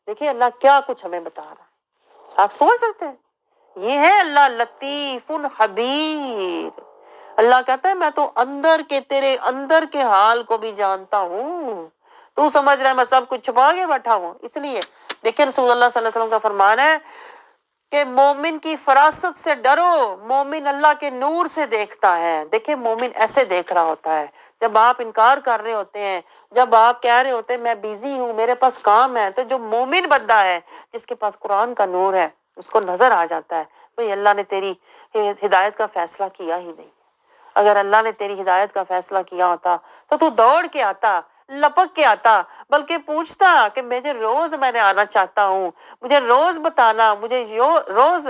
دیکھیں اللہ کیا کچھ ہمیں بتا رہا ہے، آپ سوچ سکتے ہیں؟ یہ ہے اللہ لطیف خبیر۔ اللہ کہتا ہے میں تو تیرے اندر کے حال کو بھی جانتا ہوں، تو سمجھ رہا ہے میں سب کچھ چھپا کے بیٹھا ہوں؟ اس لیے دیکھیں رسول اللہ صلی اللہ علیہ وسلم کا فرمان ہے کہ مومن کی فراست سے ڈرو، مومن اللہ کے نور سے دیکھتا ہے۔ دیکھیں مومن ایسے دیکھ رہا ہوتا ہے، جب آپ انکار کر رہے ہوتے ہیں، جب آپ کہہ رہے ہوتے ہیں میں بیزی ہوں، میرے پاس کام ہے، تو جو مومن بندہ ہے جس کے پاس قرآن کا نور ہے اس کو نظر آ جاتا ہے بھئی اللہ نے تیری ہدایت کا فیصلہ کیا ہی نہیں۔ اگر اللہ نے تیری ہدایت کا فیصلہ کیا ہوتا تو دوڑ کے آتا، لپک کے آتا، بلکہ پوچھتا کہ میں نے آنا چاہتا ہوں، مجھے روز بتانا، مجھے روز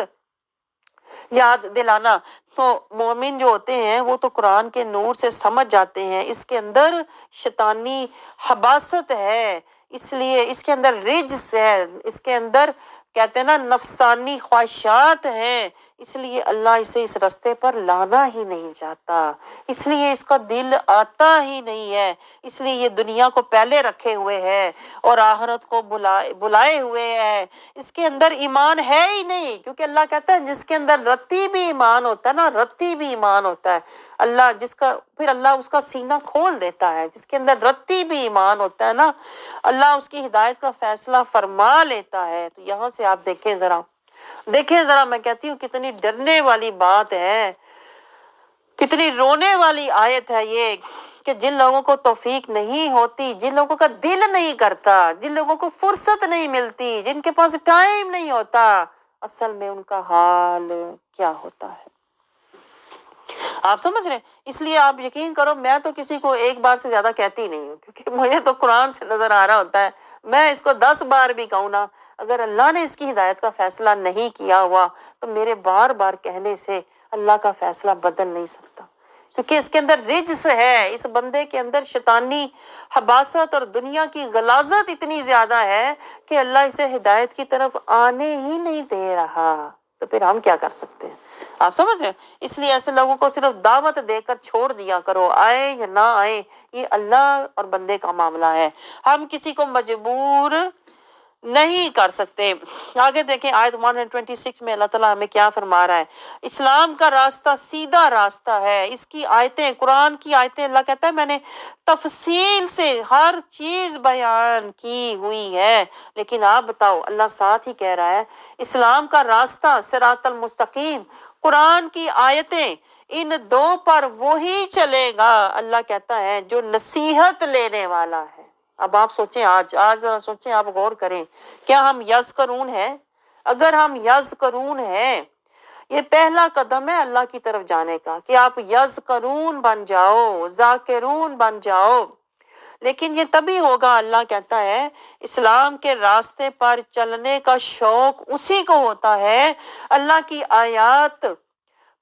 یاد دلانا۔ تو مومن جو ہوتے ہیں وہ تو قرآن کے نور سے سمجھ جاتے ہیں اس کے اندر شیطانی حباست ہے، اس لیے اس کے اندر رجس ہے، اس کے اندر کہتے ہیں نا نفسانی خواہشات ہیں، اس لیے اللہ اسے اس رستے پر لانا ہی نہیں چاہتا، اس لیے اس کا دل آتا ہی نہیں ہے، اس لیے یہ دنیا کو پہلے رکھے ہوئے ہے اور آخرت کو بلائے ہوئے ہے، اس کے اندر ایمان ہے ہی نہیں، کیونکہ اللہ کہتا ہے جس کے اندر رتی بھی ایمان ہوتا ہے نا، رتی بھی ایمان ہوتا ہے، پھر اللہ اس کا سینہ کھول دیتا ہے، جس کے اندر رتی بھی ایمان ہوتا ہے نا، اللہ اس کی ہدایت کا فیصلہ فرما لیتا ہے۔ تو یہاں سے آپ دیکھیں ذرا میں کہتی ہوں کتنی ڈرنے والی بات ہے، کتنی رونے والی آیت ہے یہ، کہ جن لوگوں کو توفیق نہیں ہوتی، جن لوگوں کا دل نہیں کرتا، جن لوگوں کو فرصت نہیں ملتی، جن کے پاس ٹائم نہیں ہوتا، اصل میں ان کا حال کیا ہوتا ہے آپ سمجھ رہے ہیں؟ اس لیے آپ یقین کرو میں تو کسی کو ایک بار سے زیادہ کہتی نہیں ہوں، کیونکہ مجھے تو قرآن سے نظر آ رہا ہوتا ہے، میں اس کو 10 بار بھی کہوں نا، اگر اللہ نے اس کی ہدایت کا فیصلہ نہیں کیا ہوا تو میرے بار بار کہنے سے اللہ کا فیصلہ بدل نہیں سکتا، کیونکہ اس کے اندر رجس ہے، اس بندے کے اندر شیطانی حباست اور دنیا کی غلاظت اتنی زیادہ ہے کہ اللہ اسے ہدایت کی طرف آنے ہی نہیں دے رہا، تو پھر ہم کیا کر سکتے ہیں؟ آپ سمجھ رہے ہیں؟ اس لیے ایسے لوگوں کو صرف دعوت دے کر چھوڑ دیا کرو، آئے یا نہ آئے یہ اللہ اور بندے کا معاملہ ہے، ہم کسی کو مجبور نہیں کر سکتے۔ آگے دیکھیں آیت 126 میں اللہ تعالیٰ ہمیں کیا فرما رہا ہے، اسلام کا راستہ سیدھا راستہ ہے، اس کی آیتیں، قرآن کی آیتیں، اللہ کہتا ہے میں نے تفصیل سے ہر چیز بیان کی ہوئی ہے، لیکن آپ بتاؤ، اللہ ساتھ ہی کہہ رہا ہے اسلام کا راستہ صراط المستقیم، قرآن کی آیتیں، ان دو پر وہی چلے گا، اللہ کہتا ہے جو نصیحت لینے والا ہے۔ اب آپ سوچیں، آج ذرا سوچیں، آپ غور کریں، کیا ہم یذکرون ہیں؟ اگر ہم یذکرون ہیں، یہ پہلا قدم ہے اللہ کی طرف جانے کا، کہ آپ یذکرون بن جاؤ، ذاکرون بن جاؤ، لیکن یہ تبھی ہوگا، اللہ کہتا ہے اسلام کے راستے پر چلنے کا شوق اسی کو ہوتا ہے، اللہ کی آیات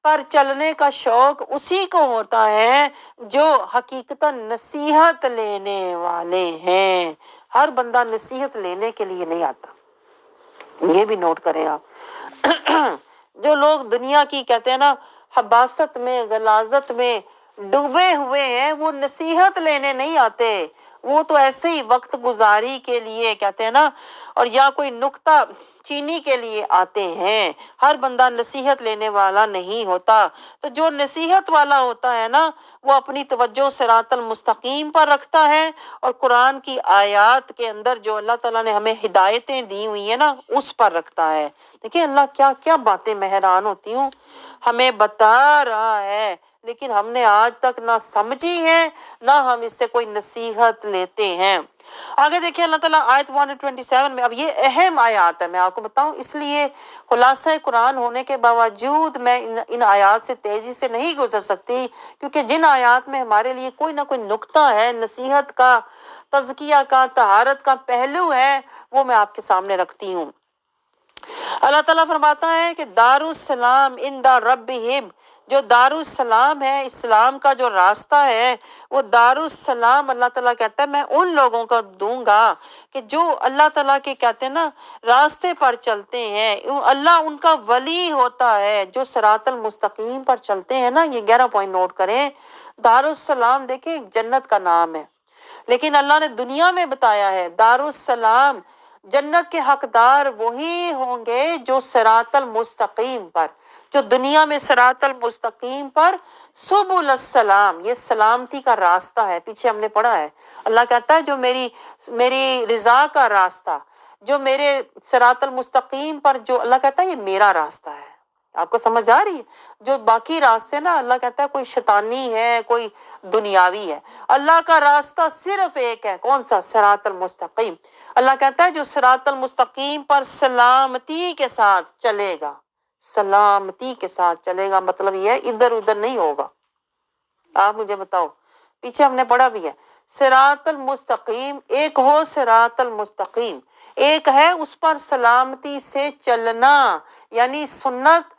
پر چلنے کا شوق اسی کو ہوتا ہے جو حقیقتاً نصیحت لینے والے ہیں۔ ہر بندہ نصیحت لینے کے لیے نہیں آتا، یہ بھی نوٹ کریں آپ۔ جو لوگ دنیا کی کہتے ہیں نا حباست میں، غلاظت میں ڈوبے ہوئے ہیں، وہ نصیحت لینے نہیں آتے، وہ تو ایسے ہی وقت گزاری کے لیے کہتے ہیں نا، اور یا کوئی نکتہ چینی کے لیے آتے ہیں، ہر بندہ نصیحت لینے والا نہیں ہوتا۔ تو جو نصیحت والا ہوتا ہے نا وہ اپنی توجہ صراط المستقیم پر رکھتا ہے، اور قرآن کی آیات کے اندر جو اللہ تعالیٰ نے ہمیں ہدایتیں دی ہوئی ہیں نا اس پر رکھتا ہے۔ دیکھیں اللہ کیا کیا باتیں، میں حیران ہوتی ہوں، ہمیں بتا رہا ہے، لیکن ہم نے آج تک نہ سمجھی ہے نہ ہم اس سے کوئی نصیحت لیتے ہیں۔ آگے دیکھیں اللہ تعالیٰ آیت 127 میں، اب یہ اہم آیات ہے، میں آپ کو بتاؤں، اس لیے خلاصہ قرآن ہونے کے باوجود میں ان آیات سے تیزی سے نہیں گزر سکتی، کیونکہ جن آیات میں ہمارے لیے کوئی نہ کوئی نقطہ ہے، نصیحت کا، تزکیہ کا، طہارت کا پہلو ہے، وہ میں آپ کے سامنے رکھتی ہوں۔ اللہ تعالیٰ فرماتا ہے کہ دارالسلام عند ربہم، جو دارالسلام ہے، اسلام کا جو راستہ ہے، وہ دارالسلام اللہ تعالیٰ کہتا ہے میں ان لوگوں کو دوں گا کہ جو اللہ تعالیٰ کے کہتے ہیں نا راستے پر چلتے ہیں، اللہ ان کا ولی ہوتا ہے، جو صراط المستقیم پر چلتے ہیں نا۔ یہ 11 پوائنٹ نوٹ کریں، دارالسلام دیکھیں جنت کا نام ہے، لیکن اللہ نے دنیا میں بتایا ہے دارالسلام جنت کے حقدار وہی ہوں گے جو صراط المستقیم پر، جو دنیا میں صراط المستقیم پر، سبل السلام، یہ سلامتی کا راستہ ہے، پیچھے ہم نے پڑھا ہے۔ اللہ کہتا ہے جو میری رضا کا راستہ، جو میرے صراط المستقیم پر، جو اللہ کہتا ہے یہ میرا راستہ ہے۔ آپ کو سمجھ آ رہی ہے؟ جو باقی راستے نا اللہ کہتا ہے کوئی شیطانی ہے، کوئی دنیاوی ہے، اللہ کا راستہ صرف ایک ہے، کون سا؟ صراط المستقیم۔ اللہ کہتا ہے جو صراط المستقیم پر سلامتی کے ساتھ چلے گا، سلامتی کے ساتھ چلے گا، مطلب یہ ہے ادھر ادھر نہیں ہوگا۔ آپ مجھے بتاؤ، پیچھے ہم نے پڑھا بھی ہے صراط المستقیم، ایک ہو صراط المستقیم، ایک ہے اس پر سلامتی سے چلنا، یعنی سنت،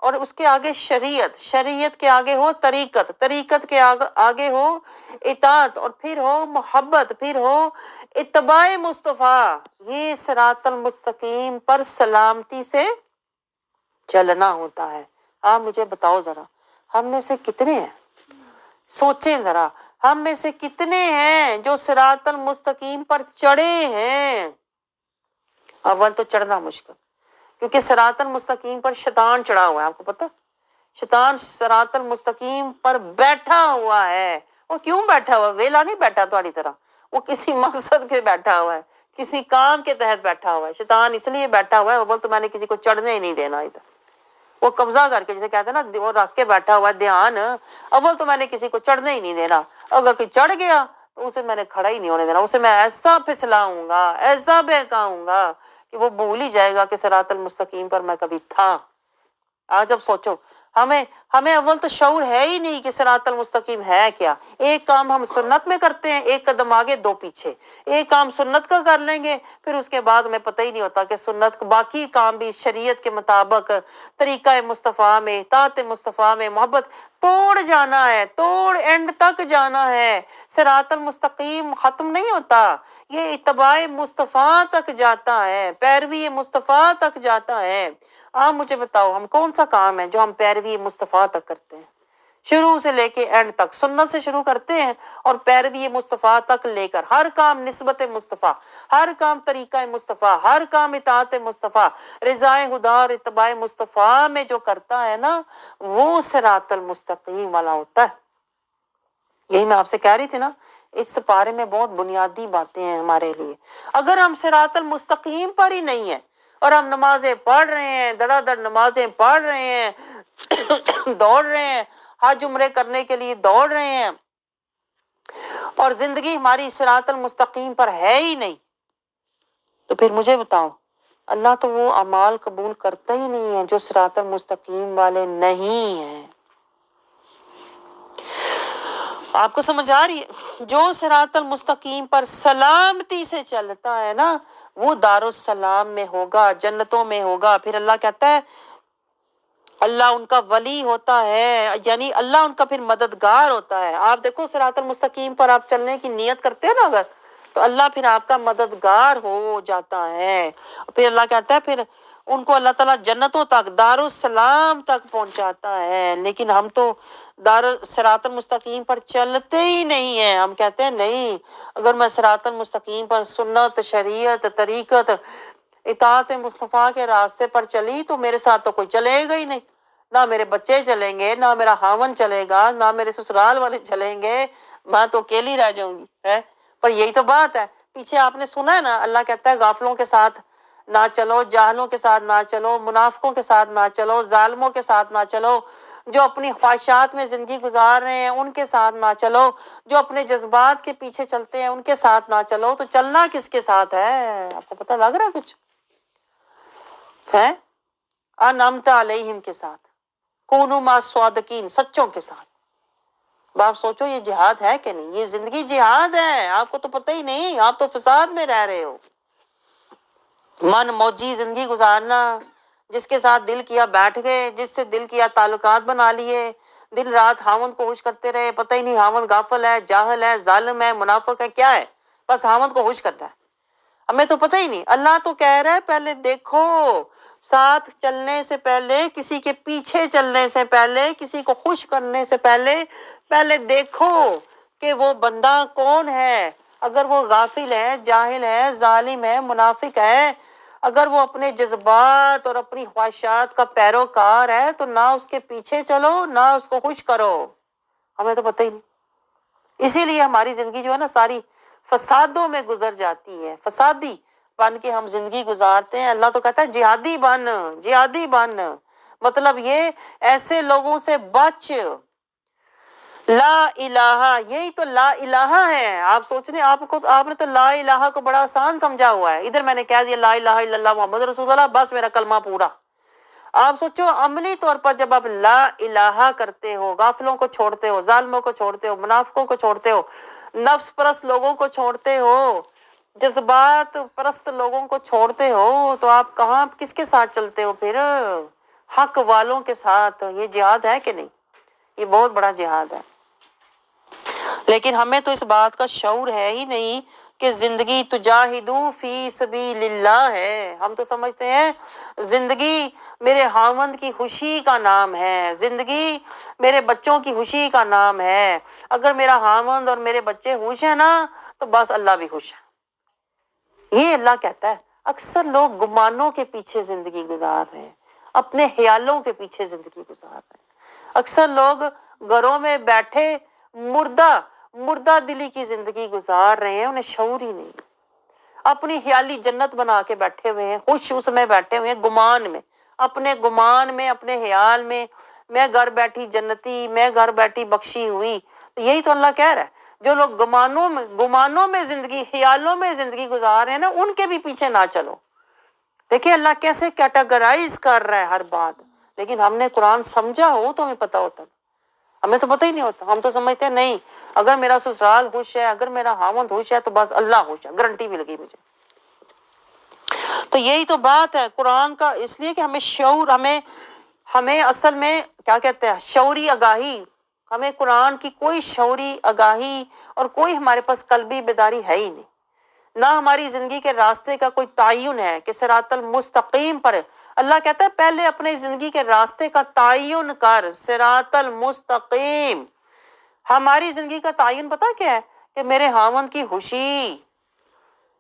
اور اس کے آگے شریعت، شریعت کے آگے ہو طریقت، طریقت کے آگے ہو اطاعت، اور پھر ہو محبت، پھر ہو اتباع مصطفیٰ۔ یہ صراط المستقیم پر سلامتی سے چلنا ہوتا ہے۔ آپ مجھے بتاؤ ذرا، ہم میں سے کتنے ہیں، سوچیں ذرا، ہم میں سے کتنے ہیں جو صراط المستقیم پر چڑھے ہیں؟ اول تو چڑھنا مشکل، کیونکہ صراط المستقیم پر شیطان چڑھا ہوا ہے، آپ کو پتہ؟ شیطان صراط المستقیم پر بیٹھا ہوا ہے۔ وہ کیوں بیٹھا ہوا ہے؟ ویلا نہیں بیٹھا تمہاری طرح، وہ کسی مقصد کے بیٹھا ہوا ہے، کسی کام کے تحت بیٹھا ہوا ہے۔ شیطان اس لیے بیٹھا ہوا ہے، اول تو میں نے کسی کو چڑھنے ہی نہیں دینا ادھر، وہ قبضہ کر کے، جسے کہتے ہیں نا وہ رکھ کے بیٹھا ہوا ہے دھیان، اول تو میں نے کسی کو چڑھنے ہی نہیں دینا، اگر کوئی چڑھ گیا تو اسے میں نے کھڑا ہی نہیں ہونے دینا، اسے میں ایسا پھسلاؤں گا، ایسا بہکاؤں گا کہ وہ بھول ہی جائے گا کہ صراط المستقیم پر میں کبھی تھا۔ آج اب سوچو، ہمیں اول تو شعور ہے ہی نہیں کہ صراط المستقیم ہے کیا۔ ایک کام ہم سنت میں کرتے ہیں، ایک قدم آگے دو پیچھے، ایک کام سنت کا کر لیں گے، پھر اس کے بعد ہمیں پتہ ہی نہیں ہوتا کہ سنت باقی کام بھی شریعت کے مطابق، طریقہ مصطفیٰ میں، اطاعت مصطفیٰ میں، محبت توڑ جانا ہے، توڑ اینڈ تک جانا ہے۔ صراط المستقیم ختم نہیں ہوتا، یہ اتباع مصطفیٰ تک جاتا ہے، پیروی مصطفیٰ تک جاتا ہے۔ آپ مجھے بتاؤ ہم کون سا کام ہے جو ہم پیروی مصطفیٰ تک کرتے ہیں؟ شروع سے لے کے اینڈ تک سنت سے شروع کرتے ہیں اور پیروی مصطفیٰ تک لے کر ہر کام نسبت مصطفیٰ، ہر کام طریقہ مصطفیٰ، ہر کام اطاعت مصطفیٰ، رضا خدا اور اتباع مصطفیٰ میں جو کرتا ہے نا، وہ صراط المستقیم والا ہوتا ہے۔ یہی میں آپ سے کہہ رہی تھی نا، اس پارے میں بہت بنیادی باتیں ہیں ہمارے لیے۔ اگر ہم صراط المستقیم پر ہی نہیں ہیں اور ہم نمازیں پڑھ رہے ہیں، دڑا دڑ نمازیں پڑھ رہے ہیں، دوڑ رہے ہیں، حج عمرے کرنے کے لیے دوڑ رہے ہیں، اور زندگی ہماری صراط المستقیم پر ہے ہی نہیں، تو پھر مجھے بتاؤ اللہ تو وہ اعمال قبول کرتا ہی نہیں ہے جو صراط المستقیم والے نہیں ہیں۔ آپ کو سمجھ آ رہی ہے؟ جو صراط المستقیم پر سلامتی سے چلتا ہے نا، وہ دارالسلام میں ہوگا، جنتوں میں ہوگا۔ پھر اللہ کہتا ہے اللہ ان کا ولی ہوتا ہے، یعنی اللہ ان کا پھر مددگار ہوتا ہے۔ آپ دیکھو صراط المستقیم پر آپ چلنے کی نیت کرتے ہیں نا اگر، تو اللہ پھر آپ کا مددگار ہو جاتا ہے۔ پھر اللہ کہتا ہے پھر ان کو اللہ تعالیٰ جنتوں تک، دارالسلام تک پہنچاتا ہے۔ لیکن ہم تو صراط المستقیم پر چلتے ہی نہیں ہیں۔ ہم کہتے ہیں نہیں، اگر میں صراط المستقیم پر سنت، شریعت، طریقت، اطاعت مصطفیٰ کے راستے پر چلی تو میرے ساتھ تو کوئی چلے گا ہی نہیں، نہ میرے بچے چلیں گے، نہ میرا خاوند چلے گا، نہ میرے سسرال والے چلیں گے، میں تو اکیلی رہ جاؤں گی ہے۔ پر یہی تو بات ہے، پیچھے آپ نے سنا ہے نا، اللہ کہتا ہے غافلوں کے ساتھ نہ چلو، جاہلوں کے ساتھ نہ چلو، منافقوں کے ساتھ نہ چلو، ظالموں کے ساتھ نہ چلو، جو اپنی خواہشات میں زندگی گزار رہے ہیں ان کے ساتھ نہ چلو، جو اپنے جذبات کے پیچھے چلتے ہیں ان کے ساتھ نہ چلو، تو چلنا کس کے ساتھ ہے؟ آپ کو پتہ لگ رہا ہے کچھ ہے؟ انعمت علیہم کے ساتھ، کونوا مع الصادقین، سچوں کے ساتھ۔ اب آپ سوچو یہ جہاد ہے کہ نہیں؟ یہ زندگی جہاد ہے، آپ کو تو پتہ ہی نہیں، آپ تو فساد میں رہ رہے ہو۔ من موجی زندگی گزارنا، جس کے ساتھ دل کیا بیٹھ گئے، جس سے دل کیا تعلقات بنا لیے، دن رات خاوند کو خوش کرتے رہے، پتہ ہی نہیں خاوند غافل ہے، جاہل ہے، ظالم ہے، منافق ہے، کیا ہے، بس خاوند کو خوش کرنا ہے۔ ہمیں تو پتہ ہی نہیں۔ اللہ تو کہہ رہا ہے پہلے دیکھو، ساتھ چلنے سے پہلے، کسی کے پیچھے چلنے سے پہلے، کسی کو خوش کرنے سے پہلے دیکھو کہ وہ بندہ کون ہے۔ اگر وہ غافل ہے، جاہل ہے، ظالم ہے، منافق ہے، اگر وہ اپنے جذبات اور اپنی خواہشات کا پیروکار ہے، تو نہ اس کے پیچھے چلو، نہ اس کو خوش کرو۔ ہمیں تو پتہ ہی نہیں۔ اسی لیے ہماری زندگی جو ہے نا ساری فسادوں میں گزر جاتی ہے، فسادی بن کے ہم زندگی گزارتے ہیں۔ اللہ تو کہتا ہے جہادی بن، جہادی بن، مطلب یہ ایسے لوگوں سے بچ۔ لا الہ، یہی تو لا الہ ہے۔ آپ سوچ رہے ہیں آپ نے تو لا الہ کو بڑا آسان سمجھا ہوا ہے، ادھر میں نے کہہ دیا لا الہ الا اللہ محمد رسول اللہ، بس میرا کلمہ پورا۔ آپ سوچو عملی طور پر جب آپ لا الہ کرتے ہو، غافلوں کو چھوڑتے ہو، ظالموں کو چھوڑتے ہو، منافقوں کو چھوڑتے ہو، نفس پرست لوگوں کو چھوڑتے ہو، جذبات پرست لوگوں کو چھوڑتے ہو، تو آپ کہاں کس کے ساتھ چلتے ہو پھر؟ حق والوں کے ساتھ۔ یہ جہاد ہے کہ نہیں؟ یہ بہت بڑا جہاد ہے۔ لیکن ہمیں تو اس بات کا شعور ہے ہی نہیں کہ زندگی تجاہدوا فی سبیل اللہ ہے۔ ہم تو سمجھتے ہیں زندگی میرے خاوند کی خوشی کا نام ہے، زندگی میرے بچوں کی خوشی کا نام ہے۔ اگر میرا خاوند اور میرے بچے خوش ہیں نا تو بس اللہ بھی خوش ہے۔ یہ اللہ کہتا ہے۔ اکثر لوگ گمانوں کے پیچھے زندگی گزار رہے ہیں، اپنے خیالوں کے پیچھے زندگی گزار رہے ہیں۔ اکثر لوگ گھروں میں بیٹھے مردہ دلی کی زندگی گزار رہے ہیں، انہیں شعور ہی نہیں، اپنی خیالی جنت بنا کے بیٹھے ہوئے ہیں، خوش اس میں بیٹھے ہوئے ہیں، گمان میں، اپنے گمان میں، اپنے خیال میں گھر بیٹھی جنتی، میں گھر بیٹھی بخشی ہوئی۔ تو یہی تو اللہ کہہ رہا ہے، جو لوگ گمانوں میں زندگی، خیالوں میں زندگی گزار رہے ہیں نا، ان کے بھی پیچھے نہ چلو۔ دیکھیں اللہ کیسے کیٹاگرائز کر رہا ہے ہر بات۔ لیکن ہم نے قرآن سمجھا ہو تو ہمیں پتہ ہوتا، ہمیں تو پتہ ہی نہیں ہوتا۔ ہم تو سمجھتے ہیں نہیں، اگر میرا سسرال خوش ہے، اگر میرا خاوند خوش ہے تو بس اللہ خوش ہے، گارنٹی مل گئی مجھے۔ تو یہی تو بات ہے قرآن کا، اس لیے کہ ہمیں شعور، ہمیں اصل میں کیا کہتے ہیں، شعوری آگاہی، ہمیں قرآن کی کوئی شعوری آگاہی اور کوئی ہمارے پاس قلبی بیداری ہے ہی نہیں، نہ ہماری زندگی کے راستے کا کوئی تعین ہے کہ صراط المستقیم پر۔ اللہ کہتا ہے پہلے اپنے زندگی کے راستے کا تعین کر، صراط المستقیم۔ ہماری زندگی کا تعین پتہ کیا ہے؟ کہ میرے خاوند کی خوشی،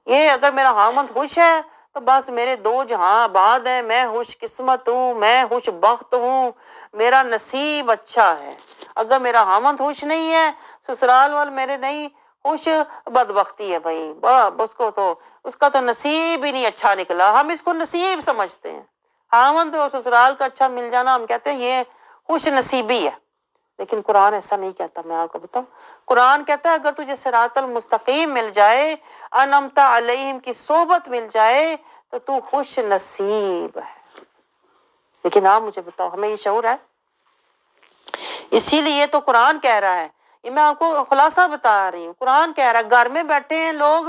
یہ اگر میرا خاوند خوش ہے تو بس میرے دو جہاں آباد ہیں، میں خوش قسمت ہوں، میں خوش بخت ہوں، میرا نصیب اچھا ہے۔ اگر میرا خاوند خوش نہیں ہے، سسرال وال میرے نہیں خوش، بدبختی ہے بھائی، بڑا اس کا تو نصیب ہی نہیں اچھا نکلا۔ ہم اس کو نصیب سمجھتے ہیں، خاوند اور سسرال کا اچھا مل جانا ہم کہتے ہیں یہ خوش نصیبی ہے۔ لیکن قرآن ایسا نہیں کہتا۔ میں آپ کو بتاؤں، قرآن کہتا ہے اگر تجھے صراط المستقیم مل جائے، انعمت علیہم کی صحبت مل جائے، تو تو خوش نصیب ہے۔ لیکن آپ مجھے بتاؤ ہمیں یہ شعور ہے؟ اسی لیے تو قرآن کہہ رہا ہے، یہ میں آپ کو خلاصہ بتا رہی ہوں، قرآن کہہ رہا ہے گھر میں بیٹھے ہیں لوگ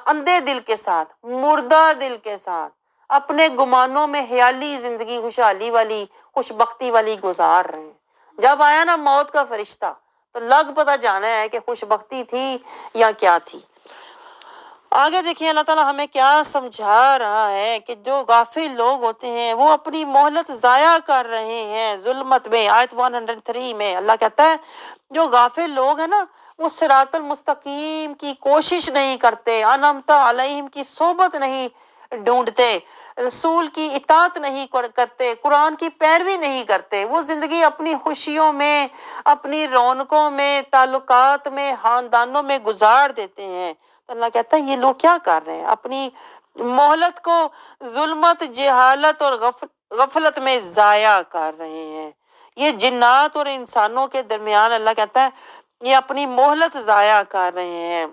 اندھے دل کے ساتھ، مردہ دل کے ساتھ، اپنے گمانوں میں خیالی زندگی خوشحالی والی، خوش بختی والی گزار رہے ہیں۔ جب آیا نا موت کا فرشتہ تو لگ پتہ جانا ہے کہ خوش بختی تھی یا کیا تھی۔ آگے دیکھیں اللہ تعالیٰ ہمیں کیا سمجھا رہا ہے کہ جو غافل لوگ ہوتے ہیں وہ اپنی مہلت ضائع کر رہے ہیں ظلمت میں۔ آیت 103 میں اللہ کہتا ہے جو غافل لوگ ہیں نا وہ صراط المستقیم کی کوشش نہیں کرتے، انعمت علیہم کی صحبت نہیں ڈھونڈتے، رسول کی اطاعت نہیں کرتے، قرآن کی پیروی نہیں کرتے، وہ زندگی اپنی خوشیوں میں، اپنی رونقوں میں، تعلقات میں، خاندانوں میں گزار دیتے ہیں۔ تو اللہ کہتا ہے یہ لوگ کیا کر رہے ہیں؟ اپنی مہلت کو ظلمت، جہالت اور غفلت میں ضائع کر رہے ہیں۔ یہ جنات اور انسانوں کے درمیان اللہ کہتا ہے یہ اپنی مہلت ضائع کر رہے ہیں۔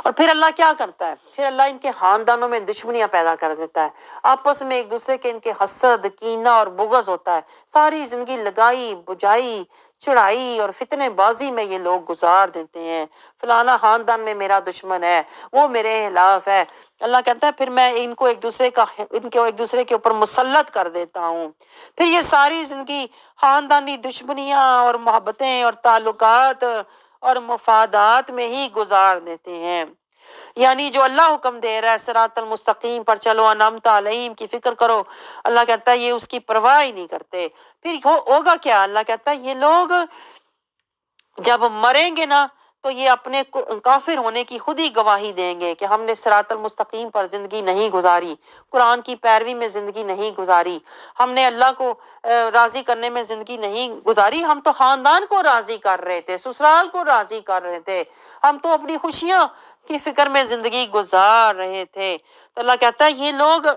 اور پھر اللہ کیا کرتا ہے؟ پھر اللہ ان کے خاندانوں میں دشمنیاں پیدا کر دیتا ہے، آپس میں ایک دوسرے کے ان کے حسد، کینہ اور بغض ہوتا ہے۔ ساری زندگی لگائی بجائی، چڑھائی اور فتنے بازی میں یہ لوگ گزار دیتے ہیں۔ فلانا خاندان میں میرا دشمن ہے، وہ میرے خلاف ہے۔ اللہ کہتا ہے پھر میں ان کو ایک دوسرے کے اوپر مسلط کر دیتا ہوں۔ پھر یہ ساری زندگی خاندانی دشمنیاں اور محبتیں اور تعلقات اور مفادات میں ہی گزار دیتے ہیں۔ یعنی جو اللہ حکم دے رہا ہے صراط المستقیم پر چلو، انعمت علیہم کی فکر کرو، اللہ کہتا ہے یہ اس کی پرواہ ہی نہیں کرتے۔ پھر ہوگا کیا؟ اللہ کہتا ہے یہ لوگ جب مریں گے نا تو یہ اپنے کافر ہونے کی خود ہی گواہی دیں گے کہ ہم نے صراط المستقیم پر زندگی نہیں گزاری، قرآن کی پیروی میں زندگی نہیں گزاری، ہم نے اللہ کو راضی کرنے میں زندگی نہیں گزاری، ہم تو خاندان کو راضی کر رہے تھے، سسرال کو راضی کر رہے تھے، ہم تو اپنی خوشیاں کی فکر میں زندگی گزار رہے تھے۔ تو اللہ کہتا ہے یہ لوگ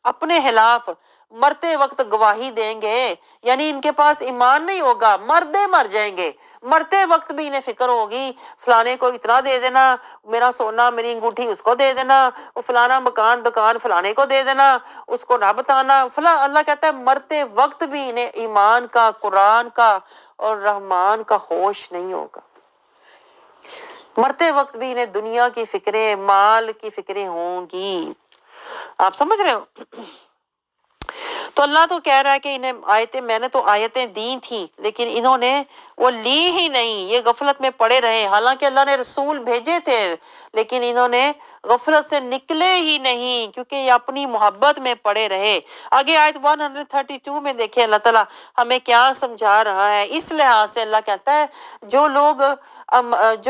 اپنے خلاف مرتے وقت گواہی دیں گے، یعنی ان کے پاس ایمان نہیں ہوگا، مردے مر جائیں گے، مرتے وقت بھی انہیں فکر ہوگی فلانے کو اتنا دے دینا، میرا سونا میری انگوٹھی اس کو دے دینا، وہ فلانا مکان دکان فلانے کو دے دینا، اس کو نہ بتانا فلاں۔ اللہ کہتا ہے مرتے وقت بھی انہیں ایمان کا، قرآن کا اور رحمان کا ہوش نہیں ہوگا، مرتے وقت بھی انہیں دنیا کی فکریں، مال کی فکریں ہوں گی۔ آپ سمجھ رہے ہو؟ تو اللہ تو کہہ رہا ہے کہ انہیں میں نے تو آیتیں دی تھیں لیکن انہوں نے وہ لی ہی نہیں، یہ غفلت میں پڑے رہے، حالانکہ اللہ نے رسول بھیجے تھے لیکن انہوں نے غفلت سے نکلے ہی نہیں کیونکہ یہ اپنی محبت میں پڑے رہے۔ آگے آیت 132 میں دیکھیں اللہ تعالیٰ ہمیں کیا سمجھا رہا ہے۔ اس لحاظ سے اللہ کہتا ہے جو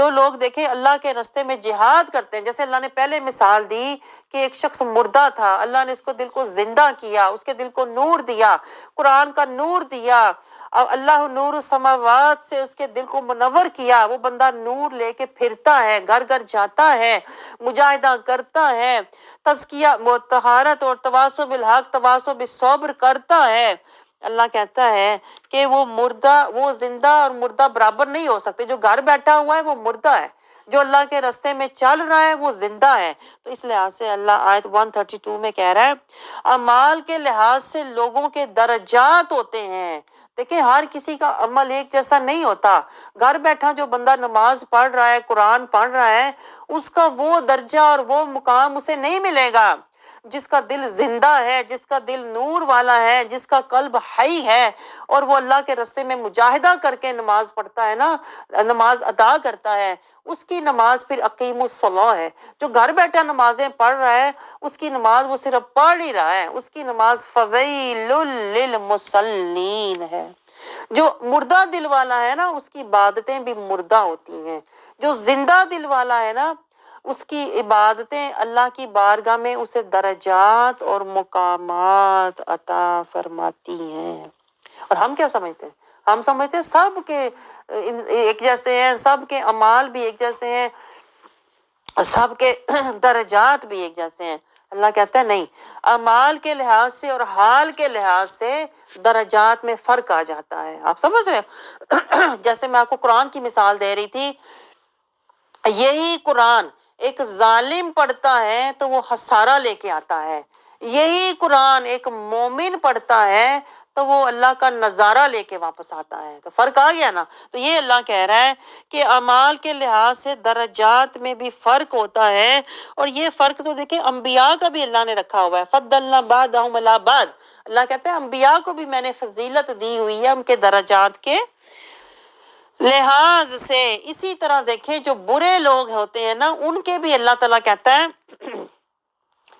لوگ دیکھیں اللہ کے راستے میں جہاد کرتے ہیں، جیسے اللہ نے پہلے مثال دی کہ ایک شخص مردہ تھا، اللہ نے اس کو دل کو زندہ کیا، اس کے دل کو نور دیا، قرآن کا نور دیا، اور اللہ نور السماوات سے اس کے دل کو منور کیا، وہ بندہ نور لے کے پھرتا ہے، گھر گھر جاتا ہے، مجاہدہ کرتا ہے، تزکیہ طہارت اور تواصی بالحق تواصی بالصبر کرتا ہے۔ اللہ کہتا ہے کہ وہ زندہ اور مردہ برابر نہیں ہو سکتے، جو گھر بیٹھا ہوا ہے وہ مردہ ہے، جو اللہ کے راستے میں چل رہا ہے وہ زندہ ہے۔ تو اس لحاظ سے اللہ آیت 132 میں کہہ رہا ہے اعمال کے لحاظ سے لوگوں کے درجات ہوتے ہیں۔ دیکھیں ہر کسی کا عمل ایک جیسا نہیں ہوتا، گھر بیٹھا جو بندہ نماز پڑھ رہا ہے، قرآن پڑھ رہا ہے، اس کا وہ درجہ اور وہ مقام اسے نہیں ملے گا۔ جس کا دل زندہ ہے، جس کا دل نور والا ہے، جس کا قلب حی ہے اور وہ اللہ کے راستے میں مجاہدہ کر کے نماز پڑھتا ہے نا، نماز ادا کرتا ہے، اس کی نماز پھر اقیم الصلاۃ ہے۔ جو گھر بیٹھا نمازیں پڑھ رہا ہے اس کی نماز وہ صرف پڑھ ہی رہا ہے، اس کی نماز فویل للمصلین ہے۔ جو مردہ دل والا ہے نا اس کی عبادتیں بھی مردہ ہوتی ہیں، جو زندہ دل والا ہے نا اس کی عبادتیں اللہ کی بارگاہ میں اسے درجات اور مقامات عطا فرماتی ہیں۔ اور ہم کیا سمجھتے ہیں؟ ہم سمجھتے ہیں سب کے ایک جیسے ہیں، سب کے اعمال بھی ایک جیسے ہیں، سب کے درجات بھی ایک جیسے ہیں۔ اللہ کہتا ہے نہیں، اعمال کے لحاظ سے اور حال کے لحاظ سے درجات میں فرق آ جاتا ہے۔ آپ سمجھ رہے ہو؟ جیسے میں آپ کو قرآن کی مثال دے رہی تھی، یہی قرآن ایک ظالم پڑھتا ہے تو وہ خسارہ لے کے آتا ہے، یہی قرآن ایک مومن پڑھتا ہے تو وہ اللہ کا نظارہ لے کے واپس آتا ہے۔ تو فرق آ گیا نا؟ تو یہ اللہ کہہ رہا ہے کہ اعمال کے لحاظ سے درجات میں بھی فرق ہوتا ہے، اور یہ فرق تو دیکھیں انبیاء کا بھی اللہ نے رکھا ہوا ہے، فضلنا بعضهم علی بعض۔ اللہ کہتا ہے انبیاء کو بھی میں نے فضیلت دی ہوئی ہے ان کے درجات کے لحاظ سے۔ اسی طرح دیکھیں جو برے لوگ ہوتے ہیں نا ان کے بھی اللہ تعالیٰ کہتا ہے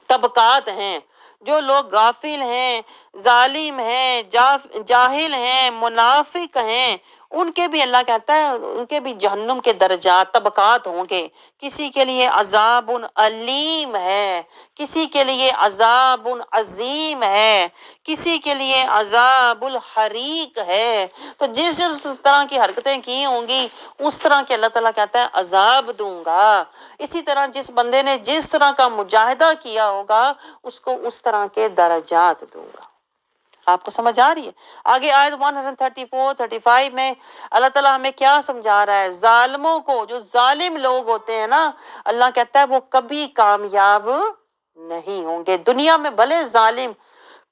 طبقات ہیں۔ جو لوگ غافل ہیں، ظالم ہیں، جاہل ہیں، منافق ہیں، ان کے بھی اللہ کہتا ہے ان کے بھی جہنم کے درجات طبقات ہوں گے۔ کسی کے لیے عذاب علیم ہے، کسی کے لیے عذاب عظیم ہے، کسی کے لیے عذاب الحریق ہے۔ تو جس طرح کی حرکتیں کی ہوں گی اس طرح کے اللہ تعالیٰ کہتا ہے عذاب دوں گا۔ اسی طرح جس بندے نے جس طرح کا مجاہدہ کیا ہوگا اس کو اس طرح کے درجات دوں گا۔ آپ کو سمجھ آ رہی ہے؟ آگے آیت 134 35 میں اللہ تعالیٰ ہمیں کیا سمجھا رہا ہے؟ ظالموں کو، جو ظالم لوگ ہوتے ہیں نا، اللہ کہتا ہے وہ کبھی کامیاب نہیں ہوں گے۔ دنیا میں بھلے ظالم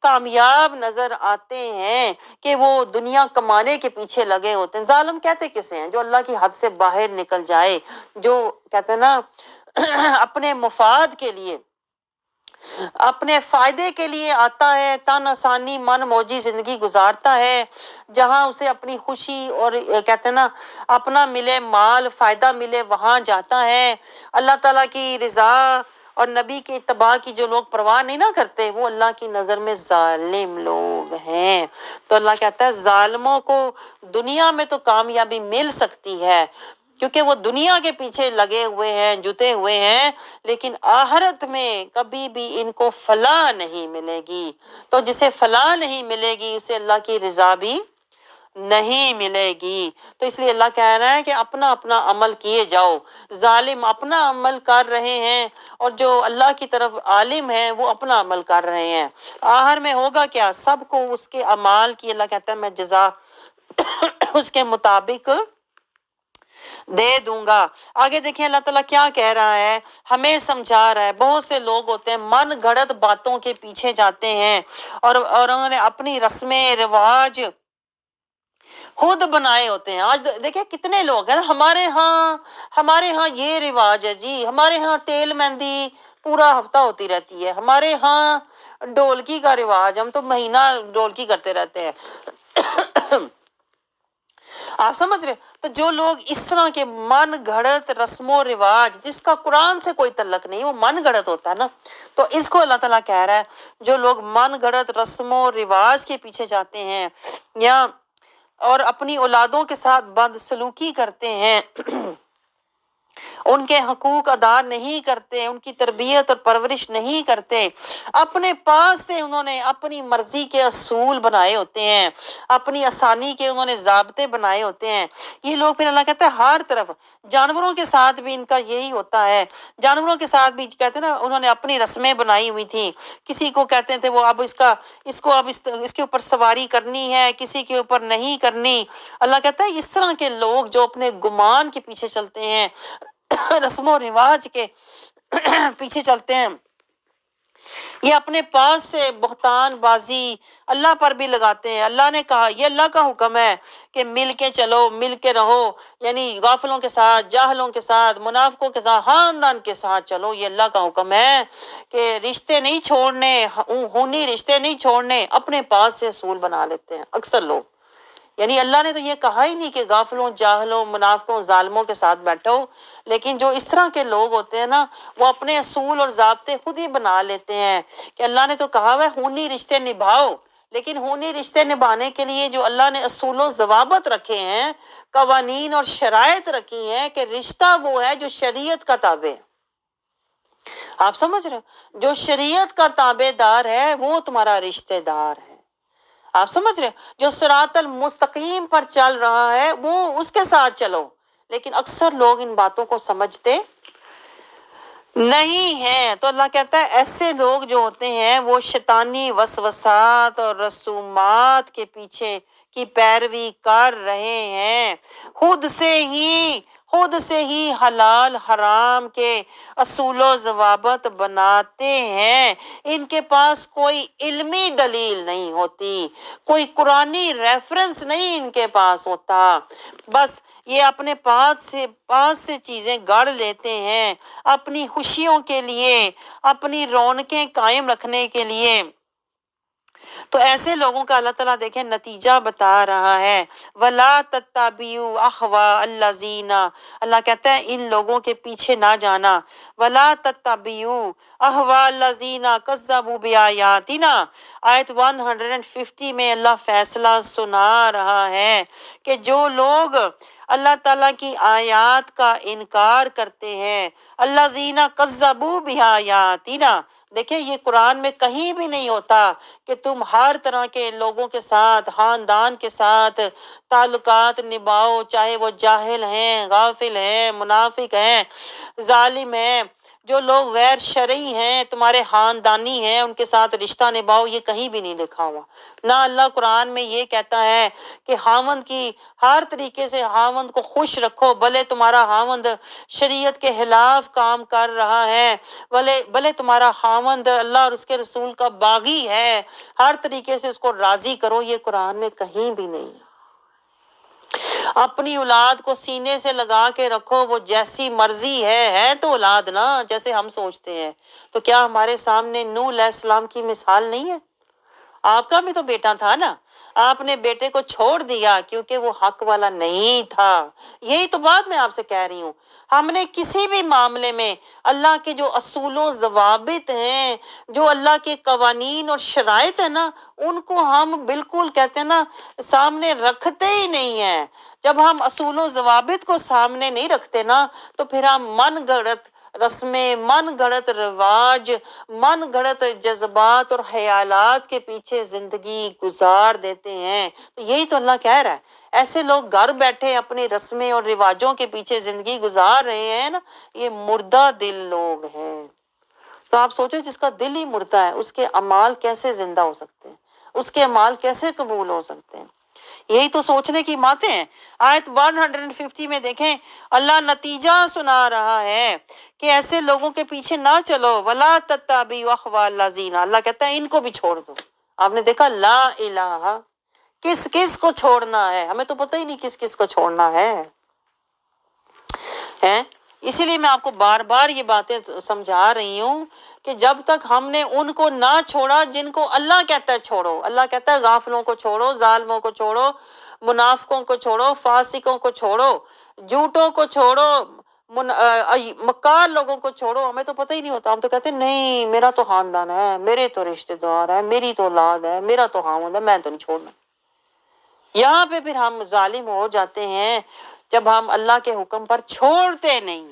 کامیاب نظر آتے ہیں کہ وہ دنیا کمانے کے پیچھے لگے ہوتے ہیں۔ ظالم کہتے کسے ہیں؟ جو اللہ کی حد سے باہر نکل جائے، جو کہتے ہیں نا اپنے مفاد کے لیے، اپنے فائدے کے لیے آتا ہے، تن آسانی من موجی زندگی گزارتا ہے، جہاں اسے اپنی خوشی اور کہتے ہیں نا اپنا ملے، مال فائدہ ملے، وہاں جاتا ہے۔ اللہ تعالیٰ کی رضا اور نبی کے اتباع کی جو لوگ پرواہ نہیں نہ کرتے، وہ اللہ کی نظر میں ظالم لوگ ہیں۔ تو اللہ کہتا ہے ظالموں کو دنیا میں تو کامیابی مل سکتی ہے کیونکہ وہ دنیا کے پیچھے لگے ہوئے ہیں، جتے ہوئے ہیں، لیکن آخرت میں کبھی بھی ان کو فلاح نہیں ملے گی۔ تو جسے فلاح نہیں ملے گی اسے اللہ کی رضا بھی نہیں ملے گی۔ تو اس لیے اللہ کہہ رہا ہے کہ اپنا اپنا عمل کیے جاؤ۔ ظالم اپنا عمل کر رہے ہیں اور جو اللہ کی طرف عالم ہیں وہ اپنا عمل کر رہے ہیں۔ آخر میں ہوگا کیا؟ سب کو اس کے اعمال کی اللہ کہتا ہے میں جزا اس کے مطابق دے دوں گا۔ آگے دیکھیں اللہ تعالیٰ کیا کہہ رہا ہے، ہمیں سمجھا رہا ہے۔ بہت سے لوگ ہوتے ہیں من گھڑت باتوں کے پیچھے جاتے ہیں اور انہوں نے اپنی رسمیں رواج خود بنائے ہوتے ہیں۔ آج دیکھیں کتنے لوگ ہیں ہمارے ہاں یہ رواج ہے جی، ہمارے ہاں تیل مہندی پورا ہفتہ ہوتی رہتی ہے، ہمارے ہاں ڈھولکی کا رواج، ہم تو مہینہ ڈھولکی کرتے رہتے ہیں۔ آپ سمجھ رہے؟ تو جو لوگ اس طرح کے من گھڑت رسم و رواج، جس کا قرآن سے کوئی تعلق نہیں، وہ من گھڑت ہوتا ہے نا، تو اس کو اللہ تعالیٰ کہہ رہا ہے جو لوگ من گھڑت رسم و رواج کے پیچھے جاتے ہیں یا اور اپنی اولادوں کے ساتھ بدسلوکی کرتے ہیں، ان کے حقوق ادا نہیں کرتے، ان کی تربیت اور پرورش نہیں کرتے، اپنے پاس سے انہوں نے اپنی مرضی کے اصول بنائے ہوتے ہیں، اپنی آسانی کے انہوں نے ضابطے بنائے ہوتے ہیں، یہ لوگ پھر اللہ کہتا ہے ہر طرف جانوروں کے ساتھ بھی ان کا یہی ہوتا ہے۔ جانوروں کے ساتھ بھی کہتے ہیں نا انہوں نے اپنی رسمیں بنائی ہوئی تھیں، کسی کو کہتے تھے وہ اب اس کے اوپر سواری کرنی ہے، کسی کے اوپر نہیں کرنی۔ اللہ کہتا ہے اس طرح کے لوگ جو اپنے گمان کے پیچھے چلتے ہیں، رسم و رواج کے پیچھے چلتے ہیں، یہ اپنے پاس سے بہتان بازی اللہ پر بھی لگاتے ہیں۔ اللہ نے کہا، یہ اللہ کا حکم ہے کہ مل کے چلو، مل کے رہو، یعنی غافلوں کے ساتھ، جاہلوں کے ساتھ، منافقوں کے ساتھ، خاندان کے ساتھ چلو، یہ اللہ کا حکم ہے کہ رشتے نہیں چھوڑنے، خونی رشتے نہیں چھوڑنے، اپنے پاس سے اصول بنا لیتے ہیں اکثر لوگ۔ یعنی اللہ نے تو یہ کہا ہی نہیں کہ غافلوں، جاہلوں، منافقوں، ظالموں کے ساتھ بیٹھو، لیکن جو اس طرح کے لوگ ہوتے ہیں نا وہ اپنے اصول اور ضابطے خود ہی بنا لیتے ہیں کہ اللہ نے تو کہا ہے خونی رشتے نبھاؤ، لیکن خونی رشتے نبھانے کے لیے جو اللہ نے اصول و ضوابط رکھے ہیں، قوانین اور شرائط رکھی ہیں کہ رشتہ وہ ہے جو شریعت کا تابع ہے۔ آپ سمجھ رہے ہو؟ جو شریعت کا تابع دار ہے وہ تمہارا رشتہ دار ہے۔ آپ سمجھ رہے ہیں؟ جو صراط المستقیم پر چل رہا ہے وہ اس کے ساتھ چلو، لیکن اکثر لوگ ان باتوں کو سمجھتے نہیں ہیں۔ تو اللہ کہتا ہے ایسے لوگ جو ہوتے ہیں وہ شیطانی وسوسات اور رسومات کے پیچھے کی پیروی کر رہے ہیں، خود سے ہی حلال حرام کے اصول و ضوابط بناتے ہیں۔ ان کے پاس کوئی علمی دلیل نہیں ہوتی، کوئی قرآنی ریفرنس نہیں ان کے پاس ہوتا، بس یہ اپنے پاس سے چیزیں گڑھ لیتے ہیں اپنی خوشیوں کے لیے، اپنی رونقیں قائم رکھنے کے لیے۔ تو ایسے لوگوں کا اللہ تعالیٰ دیکھیں نتیجہ بتا رہا ہے، وَلَا تَتَّبِعُوا أَهْوَاءَ الَّذِينَ، اللہ کہتا ہے ان لوگوں کے پیچھے نہ جانا، وَلَا تَتَّبِعُوا أَهْوَاءَ الَّذِينَ كَذَّبُوا بِآيَاتِنَا، آیت 150 میں اللہ فیصلہ سنا رہا ہے کہ جو لوگ اللہ تعالیٰ کی آیات کا انکار کرتے ہیں، الَّذِينَ كَذَّبُوا بِآيَاتِنَا، دیکھیں یہ قرآن میں کہیں بھی نہیں ہوتا کہ تم ہر طرح کے لوگوں کے ساتھ، خاندان کے ساتھ تعلقات نبھاؤ، چاہے وہ جاہل ہیں، غافل ہیں، منافق ہیں، ظالم ہیں، جو لوگ غیر شرعی ہیں، تمہارے خاندانی ہیں، ان کے ساتھ رشتہ نبھاؤ، یہ کہیں بھی نہیں لکھا ہوا۔ نہ اللہ قرآن میں یہ کہتا ہے کہ خاوند کی ہر طریقے سے خاوند کو خوش رکھو، بھلے تمہارا خاوند شریعت کے خلاف کام کر رہا ہے، بھلے تمہارا خاوند اللہ اور اس کے رسول کا باغی ہے، ہر طریقے سے اس کو راضی کرو، یہ قرآن میں کہیں بھی نہیں۔ اپنی اولاد کو سینے سے لگا کے رکھو، وہ جیسی مرضی ہے تو اولاد نا جیسے ہم سوچتے ہیں۔ تو کیا ہمارے سامنے نوح علیہ السلام کی مثال نہیں ہے؟ آپ کا بھی تو بیٹا تھا نا، آپ نے بیٹے کو چھوڑ دیا کیونکہ وہ حق والا نہیں تھا۔ یہی تو بات میں آپ سے کہہ رہی ہوں، ہم نے کسی بھی معاملے میں اللہ کے جو اصول و ضوابط ہیں، جو اللہ کے قوانین اور شرائط ہیں نا، ان کو ہم بالکل کہتے ہیں نا سامنے رکھتے ہی نہیں ہیں۔ جب ہم اصول و ضوابط کو سامنے نہیں رکھتے نا تو پھر ہم من گھڑت رسمیں، من گھڑت رواج، من گھڑت جذبات اور خیالات کے پیچھے زندگی گزار دیتے ہیں۔ تو یہی تو اللہ کہہ رہا ہے، ایسے لوگ گھر بیٹھے اپنی رسمیں اور رواجوں کے پیچھے زندگی گزار رہے ہیں نا، یہ مردہ دل لوگ ہیں۔ تو آپ سوچو جس کا دل ہی مردہ ہے اس کے اعمال کیسے زندہ ہو سکتے ہیں، اس کے اعمال کیسے قبول ہو سکتے ہیں؟ یہی تو سوچنے کی باتیں ہیں۔ آیت 150 میں دیکھیں اللہ نتیجہ سنا رہا ہے کہ ایسے لوگوں کے پیچھے نہ چلو، وَلَا تَتَّبِعُوا أَخْوَاءَ الَّذِينَ، اللہ کہتا ہے ان کو بھی چھوڑ دو۔ آپ نے دیکھا لا الہ، کس کس کو چھوڑنا ہے؟ ہمیں تو پتہ ہی نہیں کس کس کو چھوڑنا ہے۔ اسی لیے میں آپ کو بار بار یہ باتیں سمجھا رہی ہوں کہ جب تک ہم نے ان کو نہ چھوڑا جن کو اللہ کہتا ہے چھوڑو، اللہ کہتا ہے غافلوں کو چھوڑو، ظالموں کو چھوڑو، منافقوں کو چھوڑو، فاسقوں کو چھوڑو، جھوٹوں کو چھوڑو، مکار لوگوں کو چھوڑو۔ ہمیں تو پتہ ہی نہیں ہوتا، ہم تو کہتے ہیں نہیں میرا تو خاندان ہے، میرے تو رشتہ دار ہے، میری تو اولاد ہے، میرا تو خاوند ہے، میں تو نہیں چھوڑنا۔ یہاں پہ پھر ہم ظالم ہو جاتے ہیں جب ہم اللہ کے حکم پر چھوڑتے نہیں۔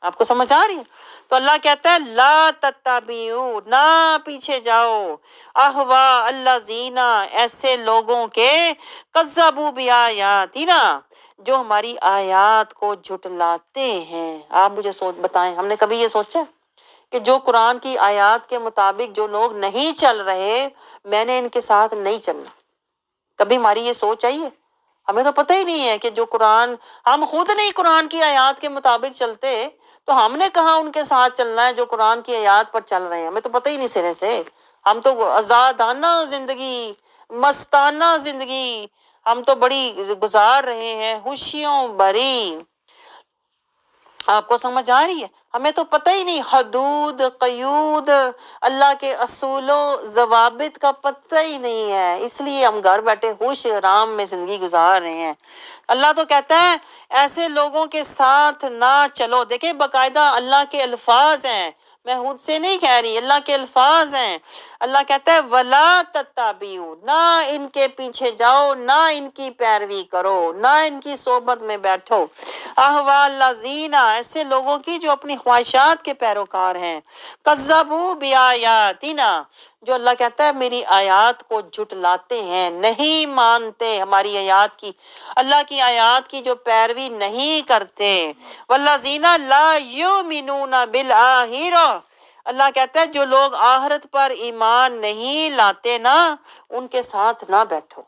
آپ کو سمجھ آ رہی ہے؟ تو اللہ کہتا ہے لا تتبعوا، نہ پیچھے جاؤ، احوا الذین، ایسے لوگوں کے کذبوا بآیاتنا، جو ہماری آیات کو جھٹلاتے ہیں۔ آپ مجھے بتائیں، ہم نے کبھی یہ سوچا کہ جو قرآن کی آیات کے مطابق جو لوگ نہیں چل رہے، میں نے ان کے ساتھ نہیں چلنا؟ کبھی ہماری یہ سوچ آئی ہے؟ ہمیں تو پتہ ہی نہیں ہے کہ جو قرآن، ہم خود نہیں قرآن کی آیات کے مطابق چلتے تو ہم نے کہاں ان کے ساتھ چلنا ہے جو قرآن کی آیات پر چل رہے ہیں؟ ہمیں تو پتہ ہی نہیں سرے سے۔ ہم تو آزادانہ زندگی، مستانہ زندگی ہم تو بڑی گزار رہے ہیں، خوشیوں بھری۔ آپ کو سمجھ آ رہی ہے؟ ہمیں تو پتہ ہی نہیں، حدود قیود اللہ کے اصول و ضوابط کا پتہ ہی نہیں ہے، اس لیے ہم گھر بیٹھے خوش آرام میں زندگی گزار رہے ہیں۔ اللہ تو کہتا ہے ایسے لوگوں کے ساتھ نہ چلو۔ دیکھیں باقاعدہ اللہ کے الفاظ ہیں، میں خود سے نہیں کہہ رہی، اللہ کے الفاظ ہیں۔ اللہ کہتا ہے وَلَا تَتَّبِعُوا، نہ ان کے پیچھے جاؤ، نہ ان کی پیروی کرو، نہ ان کی صحبت میں بیٹھو، احوا الذین، ایسے لوگوں کی جو اپنی خواہشات کے پیروکار ہیں، کذبوا بآیاتنا، جو اللہ کہتا ہے میری آیات کو جھٹلاتے ہیں، نہیں مانتے ہماری آیات کی، اللہ کی آیات کی جو پیروی نہیں کرتے، والذین لا یؤمنون بالآخرہ، اللہ کہتا ہے جو لوگ آخرت پر ایمان نہیں لاتے نا ان کے ساتھ نہ بیٹھو،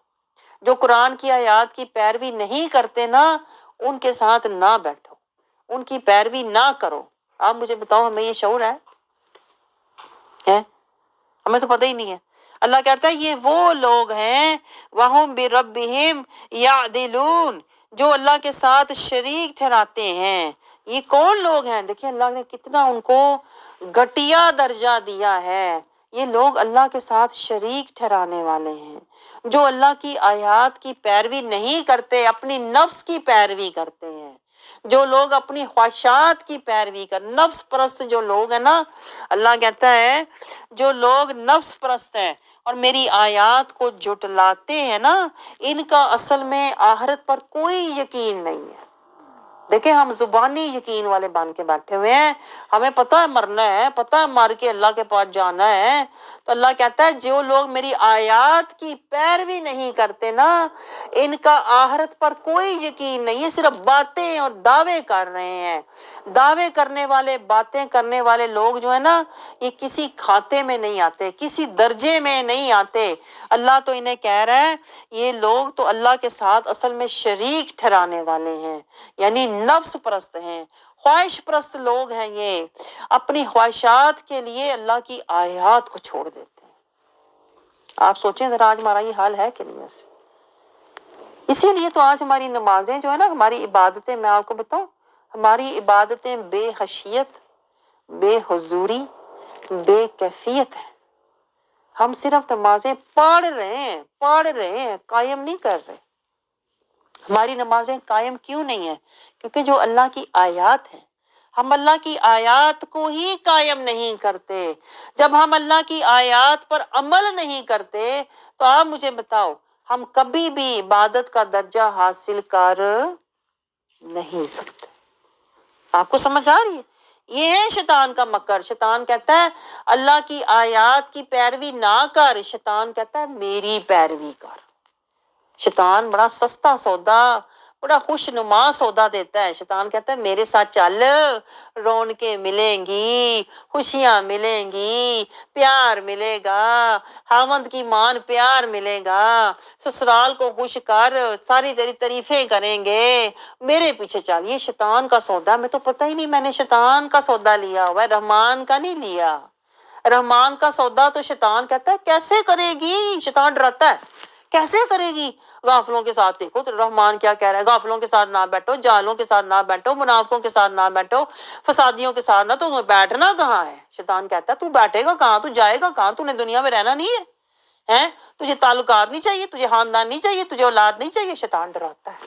جو قرآن کی آیات کی پیروی نہیں کرتے نا ان کے ساتھ نہ بیٹھو، ان کی پیروی نہ کرو۔ آپ مجھے بتاؤ ہمیں یہ شعور ہے؟ ہمیں تو پتہ ہی نہیں ہے۔ اللہ کہتا ہے یہ وہ لوگ ہیں وَهُمْ بِرَبِّهِمْ يَعْدِلُونَ، جو اللہ کے ساتھ شریک ٹھہراتے ہیں۔ یہ کون لوگ ہیں؟ دیکھیں اللہ نے کتنا ان کو گھٹیا درجہ دیا ہے۔ یہ لوگ اللہ کے ساتھ شریک ٹھہرانے والے ہیں، جو اللہ کی آیات کی پیروی نہیں کرتے، اپنی نفس کی پیروی کرتے ہیں، جو لوگ اپنی خواہشات کی پیروی کر، نفس پرست جو لوگ ہیں نا، اللہ کہتا ہے جو لوگ نفس پرست ہیں اور میری آیات کو جھٹلاتے ہیں نا، ان کا اصل میں آخرت پر کوئی یقین نہیں ہے۔ دیکھیں ہم زبانی یقین والے بن کے بیٹھے ہوئے ہیں، ہمیں پتہ ہے مرنا ہے، پتہ ہے مر کے اللہ کے پاس جانا ہے، تو اللہ کہتا ہے جو لوگ میری آیات کی پیروی نہیں کرتے نا ان کا آخرت پر کوئی یقین نہیں ہے، صرف باتیں اور دعوے کر رہے ہیں۔ دعوے کرنے والے، باتیں کرنے والے لوگ جو ہے نا، یہ کسی کھاتے میں نہیں آتے، کسی درجے میں نہیں آتے۔ اللہ تو انہیں کہہ رہا ہے یہ لوگ تو اللہ کے ساتھ اصل میں شریک ٹھہرانے والے ہیں، یعنی نفس پرست ہیں، خواہش پرست لوگ ہیں، یہ اپنی خواہشات کے لیے اللہ کی آیات کو چھوڑ دیتے ہیں۔ آپ سوچیں ذرا آج ہمارا یہ حال ہے کہ نہیں ویسے؟ اسی لیے تو آج ہماری نمازیں جو ہے نا، ہماری عبادتیں، میں آپ کو بتاؤں، ہماری عبادتیں بے خشیت، بے حضوری، بے کیفیت ہیں۔ ہم صرف نمازیں پڑھ رہے ہیں، قائم نہیں کر رہے۔ ہماری نمازیں قائم کیوں نہیں ہیں؟ کیونکہ جو اللہ کی آیات ہیں، ہم اللہ کی آیات کو ہی قائم نہیں کرتے۔ جب ہم اللہ کی آیات پر عمل نہیں کرتے تو آپ مجھے بتاؤ ہم کبھی بھی عبادت کا درجہ حاصل کر نہیں سکتے۔ آپ کو سمجھ آ رہی ہے؟ یہ ہے شیطان کا مکر۔ شیطان کہتا ہے اللہ کی آیات کی پیروی نہ کر، شیطان کہتا ہے میری پیروی کر۔ شیطان بڑا سستا سودا، بڑا خوش نما سودا دیتا ہے۔ شیطان کہتا ہے میرے ساتھ چل، رونقیں ملیں گی، خوشیاں ملیں گی، پیار ملے گا، خاوند کی مان پیار ملے گا، سسرال کو خوش کر، ساری تیری تعریفیں کریں گے، میرے پیچھے چل۔ یہ شیطان کا سودا، میں تو پتہ ہی نہیں میں نے شیطان کا سودا لیا ہوا ہے، رحمان کا نہیں لیا۔ رحمان کا سودا تو شیطان کہتا ہے کیسے کرے گی، شیطان ڈراتا ہے کیسے کرے گی۔ غافلوں کے ساتھ، دیکھو تو رحمان کیا کہہ رہا ہے، غافلوں کے ساتھ نہ بیٹھو، جالوں کے ساتھ نہ بیٹھو، منافقوں کے ساتھ نہ بیٹھو، فسادیوں کے ساتھ نہ۔ تو بیٹھنا کہاں ہے؟ شیطان کہتا ہے تو بیٹھے گا کہاں، تو جائے گا کہاں، تو نے دنیا میں رہنا نہیں ہے، ہیں؟ تجھے تعلقات نہیں چاہیے، تجھے خاندان نہیں چاہیے، تجھے اولاد نہیں چاہیے۔ شیطان ڈراتا ہے۔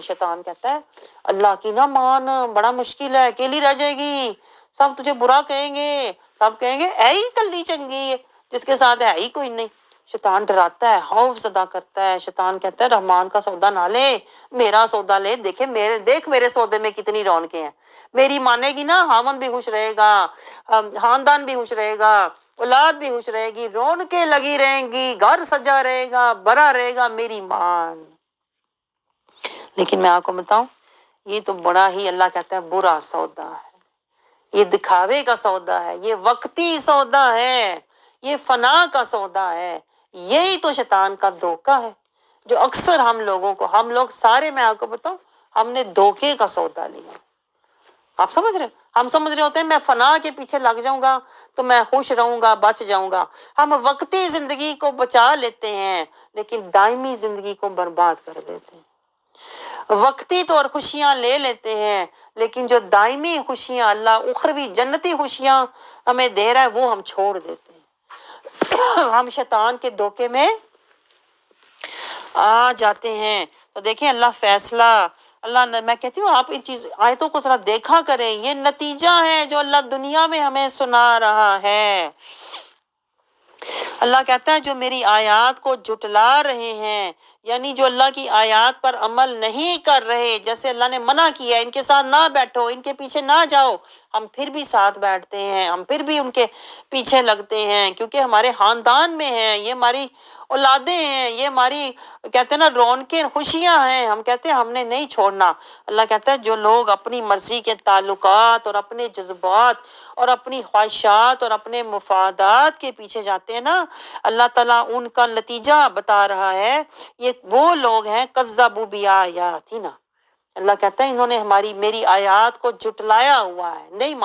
شیطان کہتا ہے اللہ کی نہ مان، بڑا مشکل ہے، اکیلی رہ جائے گی، سب تجھے برا کہیں گے، سب کہیں گے اے ہی کلی چنگی ہے جس کے ساتھ ہے ہی کوئی نہیں۔ شیطان ڈراتا ہے، خوف زدہ کرتا ہے۔ شیطان کہتا ہے رحمان کا سودا نہ لے، میرا سودا لے، دیکھ میرے سودے میں کتنی رونقیں ہیں، میری مانے گی نا، خاوند بھی خوش رہے گا، خاندان بھی خوش رہے گا، اولاد بھی خوش رہے گی، رونقیں لگی رہیں گی، گھر سجا رہے گا، بھرا رہے گا، میری مان۔ لیکن میں آپ کو بتاؤں یہ تو بڑا ہی اللہ کہتا ہے برا سودا ہے، یہ دکھاوے کا سودا ہے، یہ وقتی سودا ہے، یہ فنا کا سودا ہے۔ یہی تو شیطان کا دھوکہ ہے جو اکثر ہم لوگ سارے، میں آپ کو بتاؤں ہم نے دھوکے کا سودا لیا۔ آپ سمجھ رہے ہیں؟ ہم سمجھ رہے ہوتے ہیں میں فنا کے پیچھے لگ جاؤں گا تو میں خوش رہوں گا، بچ جاؤں گا۔ ہم وقتی زندگی کو بچا لیتے ہیں لیکن دائمی زندگی کو برباد کر دیتے ہیں۔ وقتی طور خوشیاں لے لیتے ہیں لیکن جو دائمی خوشیاں، اللہ اخروی جنتی خوشیاں ہمیں دے رہا ہے، وہ ہم چھوڑ دیتے ہیں۔ ہم شیطان کے دھوکے میں آ جاتے ہیں۔ تو دیکھیں اللہ فیصلہ، میں کہتی ہوں آپ ان آیتوں کو ذرا دیکھا کریں، یہ نتیجہ ہے جو اللہ دنیا میں ہمیں سنا رہا ہے۔ اللہ کہتا ہے جو میری آیات کو جھٹلا رہے ہیں، یعنی جو اللہ کی آیات پر عمل نہیں کر رہے، جیسے اللہ نے منع کیا ان کے ساتھ نہ بیٹھو، ان کے پیچھے نہ جاؤ، ہم پھر بھی ساتھ بیٹھتے ہیں، ہم پھر بھی ان کے پیچھے لگتے ہیں، کیونکہ ہمارے خاندان میں ہیں، یہ ہماری اولادیں ہیں، یہ ہماری کہتے ہیں نا رونقیں، خوشیاں ہیں، ہم کہتے ہیں ہم نے نہیں چھوڑنا۔ اللہ کہتا ہے جو لوگ اپنی مرضی کے تعلقات اور اپنے جذبات اور اپنی خواہشات اور اپنے مفادات کے پیچھے جاتے ہیں نا، اللہ تعالیٰ ان کا نتیجہ بتا رہا ہے، یہ وہ لوگ ہیں کذبوا بآیاتنا۔ اللہ کہتا ہے انہوں نے میری آیات کو جھٹلایا ہوا ہے، نہیں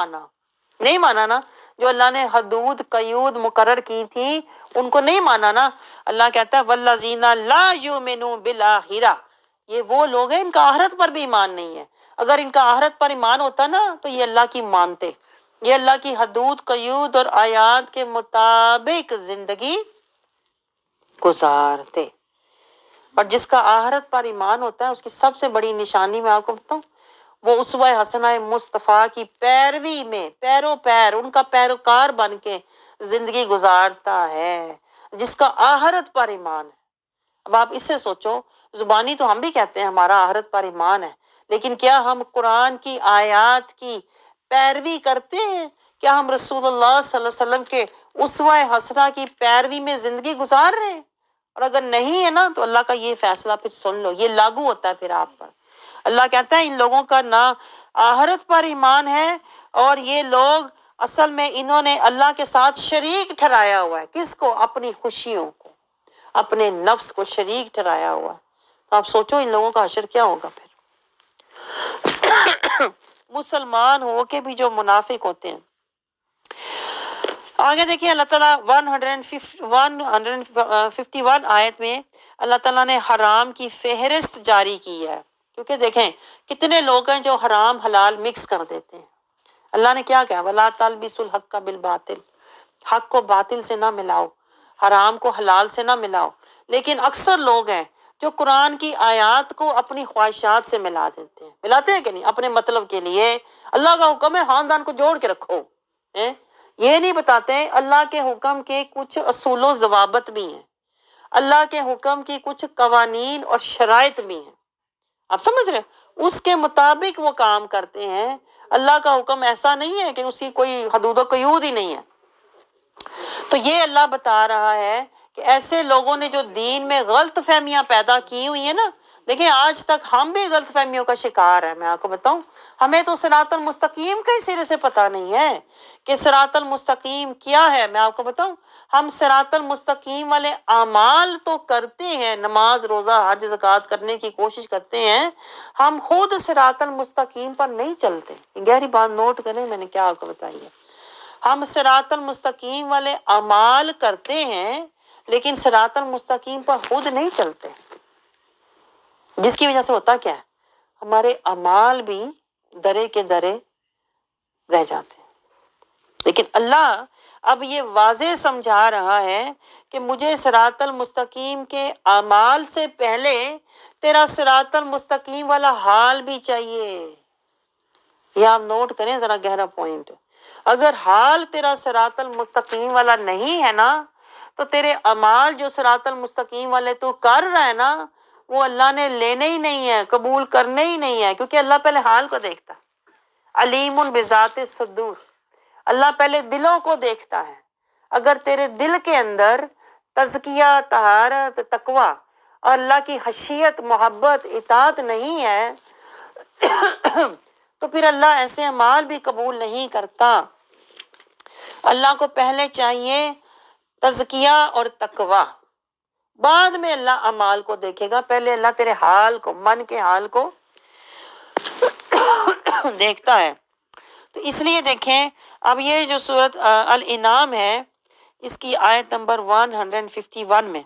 مانا نا، جو اللہ نے حدود قیود مقرر کی تھی ان کو نہیں مانا نا۔ اللہ کہتا ہے والذین لا یؤمنون بالآخرہ، یہ وہ لوگ ہیں ان کا آخرت پر بھی ایمان نہیں ہے۔ اگر ان کا آخرت پر ایمان ہوتا نا تو یہ اللہ کی مانتے، یہ اللہ کی حدود قیود اور آیات کے مطابق زندگی گزارتے۔ اور جس کا آخرت پر ایمان ہوتا ہے اس کی سب سے بڑی نشانی میں آپ کو بتاؤں، وہ اسوہ حسنہ مصطفیٰ کی پیروی میں پیرو پیر ان کا پیروکار بن کے زندگی گزارتا ہے، جس کا آخرت پر ایمان ہے۔ اب آپ اس سے سوچو، زبانی تو ہم بھی کہتے ہیں ہمارا آخرت پر ایمان ہے، لیکن کیا ہم قرآن کی آیات کی پیروی کرتے ہیں؟ کیا ہم رسول اللہ صلی اللہ علیہ وسلم کے اسوہ حسنہ کی پیروی میں زندگی گزار رہے ہیں؟ اور اگر نہیں ہے نا تو اللہ کا یہ فیصلہ پھر سن لو، یہ لاگو ہوتا ہے پھر آپ پر۔ اللہ کہتا ہے ان لوگوں کا نہ آخرت پر ایمان ہے، اور یہ لوگ اصل میں انہوں نے اللہ کے ساتھ شریک ٹھہرایا ہوا ہے۔ کس کو؟ اپنی خوشیوں کو، اپنے نفس کو شریک ٹھہرایا ہوا ہے۔ تو آپ سوچو ان لوگوں کا حشر کیا ہوگا پھر۔ مسلمان ہو کے بھی جو منافق ہوتے ہیں۔ آگے دیکھیں اللہ تعالیٰ 151 آیت میں اللہ تعالیٰ نے حرام کی فہرست جاری کی ہے، کیونکہ دیکھیں کتنے لوگ ہیں جو حرام حلال مکس کر دیتے ہیں۔ اللہ نے کیا کہا؟ وَلَا تَلْبِسُوا الْحَقَّ بِالْبَاطِلِ، حق کو باطل سے نہ ملاؤ، حرام کو حلال سے نہ ملاؤ۔ لیکن اکثر لوگ ہیں جو قرآن کی آیات کو اپنی خواہشات سے ملا دیتے ہیں۔ ملاتے ہیں کہ نہیں؟ اپنے مطلب کے لیے اللہ کا حکم ہے خاندان کو جوڑ کے رکھو، یہ نہیں بتاتے اللہ کے حکم کے کچھ اصول و ضوابط بھی ہیں، اللہ کے حکم کی کچھ قوانین اور شرائط بھی ہیں۔ آپ سمجھ رہے ہیں؟ اس کے مطابق وہ کام کرتے ہیں۔ اللہ کا حکم ایسا نہیں ہے کہ اس کی کوئی حدود و قیود ہی نہیں ہے۔ تو یہ اللہ بتا رہا ہے کہ ایسے لوگوں نے جو دین میں غلط فہمیاں پیدا کی ہوئی ہیں نا، دیکھیں آج تک ہم بھی غلط فہمیوں کا شکار ہیں۔ میں آپ کو بتاؤں، ہمیں تو صراط المستقیم کا ہی سرے سے پتہ نہیں ہے کہ صراط المستقیم کیا ہے۔ میں آپ کو بتاؤں، ہم صراط المستقیم والے اعمال تو کرتے ہیں، نماز روزہ حج زکوٰۃ کرنے کی کوشش کرتے ہیں، ہم خود صراط المستقیم پر نہیں چلتے۔ گہری بات نوٹ کریں میں نے کیا آپ کو بتائی ہے۔ ہم صراط المستقیم والے اعمال کرتے ہیں لیکن صراط المستقیم پر خود نہیں چلتے، جس کی وجہ سے ہوتا کیا ہے؟ ہمارے اعمال بھی درے کے درے رہ جاتے ہیں۔ لیکن اللہ اب یہ واضح سمجھا رہا ہے کہ مجھے صراط المستقیم کے اعمال سے پہلے تیرا صراط المستقیم والا حال بھی چاہیے۔ یہ آپ نوٹ کریں ذرا گہرا پوائنٹ۔ اگر حال تیرا صراط المستقیم والا نہیں ہے نا، تو تیرے اعمال جو صراط المستقیم والے تو کر رہا ہے نا، وہ اللہ نے لینے ہی نہیں ہے، قبول کرنے ہی نہیں ہے، کیونکہ اللہ پہلے حال کو دیکھتا ہے۔ علیم بذات الصدور، اللہ پہلے دلوں کو دیکھتا ہے۔ اگر تیرے دل کے اندر تزکیہ، طہارت، تقویٰ اور اللہ کی خشیت، محبت، اطاعت نہیں ہے تو پھر اللہ ایسے اعمال بھی قبول نہیں کرتا۔ اللہ کو پہلے چاہیے تزکیہ اور تقویٰ، بعد میں اللہ اعمال کو دیکھے گا۔ پہلے اللہ تیرے حال کو، من کے حال کو دیکھتا ہے۔ تو اس لیے دیکھیں اب یہ جو سورۃ الانعام ہے، اس کی آیت نمبر 151 میں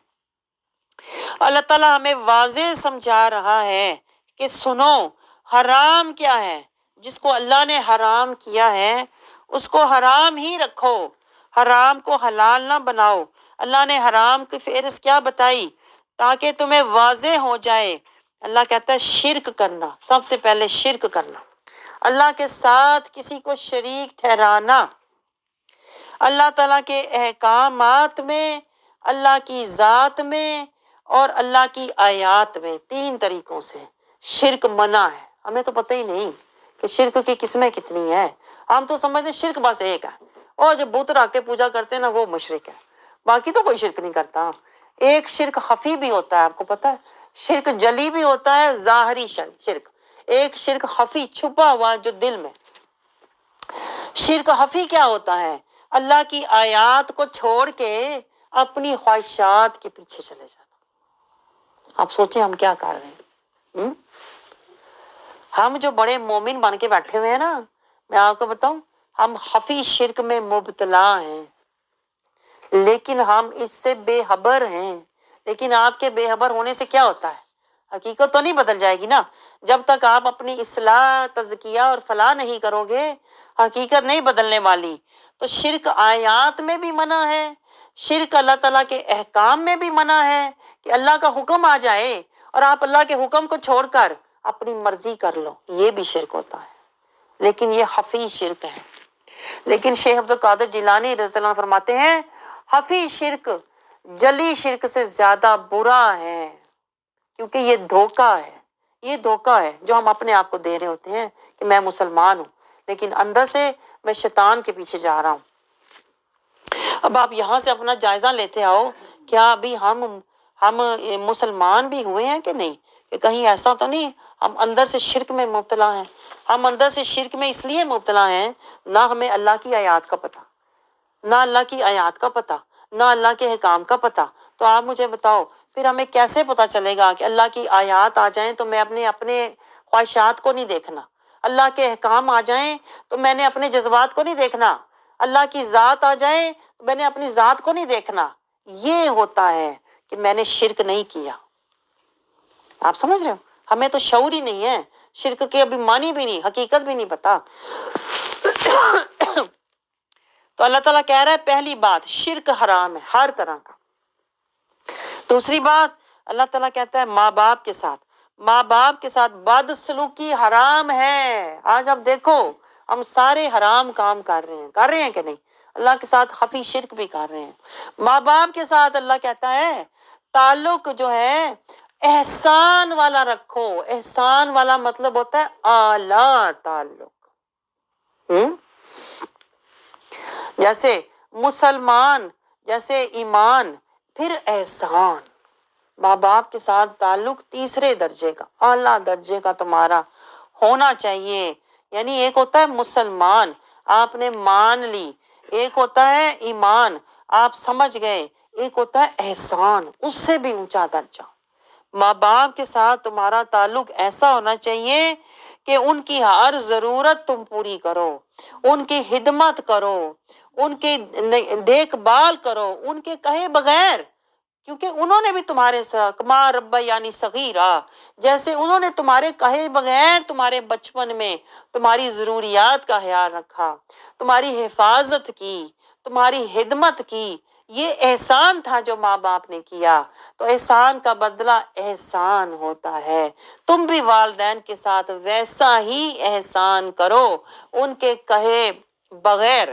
اللہ تعالیٰ ہمیں واضح سمجھا رہا ہے کہ سنو، حرام کیا ہے؟ جس کو اللہ نے حرام کیا ہے اس کو حرام ہی رکھو، حرام کو حلال نہ بناؤ۔ اللہ نے حرام کی فہرست کیا بتائی؟ تاکہ تمہیں واضح ہو جائے۔ اللہ کہتا ہے شرک کرنا، سب سے پہلے شرک کرنا، اللہ کے ساتھ کسی کو شریک ٹھہرانا، اللہ تعالیٰ کے احکامات میں، اللہ کی ذات میں اور اللہ کی آیات میں، تین طریقوں سے شرک منع ہے۔ ہمیں تو پتہ ہی نہیں کہ شرک کی قسمیں کتنی ہیں۔ ہم تو سمجھتے ہیں شرک بس ایک ہے، اور جو بت رکھ کے پوجا کرتے ہیں نا وہ مشرک ہے، باقی تو کوئی شرک نہیں کرتا۔ ایک شرک خفی بھی ہوتا ہے، آپ کو پتہ ہے، شرک جلی بھی ہوتا ہے، ظاہری شرک۔ ایک شرک خفی چھپا ہوا جو دل میں۔ شرک خفی کیا ہوتا ہے؟ اللہ کی آیات کو چھوڑ کے اپنی خواہشات کے پیچھے چلے جانا۔ آپ سوچیں ہم کیا کر رہے ہیں؟ ہم جو بڑے مومن بن کے بیٹھے ہوئے ہیں نا، میں آپ کو بتاؤں ہم خفی شرک میں مبتلا ہیں، لیکن ہم اس سے بے خبر ہیں۔ لیکن آپ کے بے خبر ہونے سے کیا ہوتا ہے؟ حقیقت تو نہیں بدل جائے گی نا۔ جب تک آپ اپنی اصلاح، تزکیہ اور فلاح نہیں کرو گے، حقیقت نہیں بدلنے والی۔ تو شرک آیات میں بھی منع ہے، شرک اللہ تعالیٰ کے احکام میں بھی منع ہے کہ اللہ کا حکم آ جائے اور آپ اللہ کے حکم کو چھوڑ کر اپنی مرضی کر لو، یہ بھی شرک ہوتا ہے، لیکن یہ خفی شرک ہے۔ لیکن شیخ عبد القادر جیلانی رضی اللہ عنہ فرماتے ہیں خفی شرک جلی شرک سے زیادہ برا ہے، کیونکہ یہ دھوکہ ہے، یہ دھوکہ ہے جو ہم اپنے آپ کو دے رہے ہوتے ہیں کہ میں مسلمان ہوں، لیکن اندر سے میں شیطان کے پیچھے جا رہا ہوں۔ اب آپ یہاں سے اپنا جائزہ لیتے آؤ، کیا ابھی ہم مسلمان بھی ہوئے ہیں کہ نہیں؟ کہ کہیں ایسا تو نہیں ہم اندر سے شرک میں مبتلا ہیں. ہم اندر سے شرک میں اس لیے مبتلا ہیں، نہ ہمیں اللہ کی آیات کا پتہ، نہ اللہ کی آیات کا پتہ، نہ اللہ کے احکام کا پتہ. تو آپ مجھے بتاؤ پھر ہمیں کیسے پتہ چلے گا کہ اللہ کی آیات آ جائیں تو میں اپنے خواہشات کو نہیں دیکھنا، اللہ کے احکام آ جائیں تو میں نے اپنے جذبات کو نہیں دیکھنا، اللہ کی ذات آ جائے تو میں نے اپنی ذات کو نہیں دیکھنا. یہ ہوتا ہے کہ میں نے شرک نہیں کیا. آپ سمجھ رہے ہو؟ ہمیں تو شعور ہی نہیں ہے، شرک کے ابھی معنی بھی نہیں، حقیقت بھی نہیں پتا. تو اللہ تعالیٰ کہہ رہا ہے پہلی بات شرک حرام ہے ہر طرح کا. دوسری بات اللہ تعالیٰ کہتا ہے ماں باپ کے ساتھ بد سلوکی حرام ہے. آج آپ دیکھو ہم سارے حرام کام کر رہے ہیں کہ نہیں؟ اللہ کے ساتھ خفی شرک بھی کر رہے ہیں. ماں باپ کے ساتھ اللہ کہتا ہے تعلق جو ہے احسان والا رکھو. احسان والا مطلب ہوتا ہے اعلیٰ تعلق. جیسے مسلمان، جیسے ایمان، پھر احسان. ماں باپ کے ساتھ تعلق تیسرے درجے کا، اعلیٰ درجے کا تمہارا ہونا چاہیے. یعنی ایک ہوتا ہے مسلمان، آپ نے مان لی، ایک ہوتا ہے ایمان، آپ سمجھ گئے، ایک ہوتا ہے احسان، اس سے بھی اونچا درجہ. ماں باپ کے ساتھ تمہارا تعلق ایسا ہونا چاہیے کہ ان کی ہر ضرورت تم پوری کرو، ان کی خدمت کرو، ان کی دیکھ بھال کرو، ان کے کہے بغیر. کیونکہ انہوں نے بھی تمہارے ساتھ کما ربا یعنی صغیرہ، جیسے انہوں نے تمہارے کہے بغیر تمہارے بچپن میں تمہاری ضروریات کا خیال رکھا، تمہاری حفاظت کی، تمہاری خدمت کی. یہ احسان تھا جو ماں باپ نے کیا. تو احسان کا بدلہ احسان ہوتا ہے. تم بھی والدین کے ساتھ ویسا ہی احسان کرو، ان کے کہے بغیر،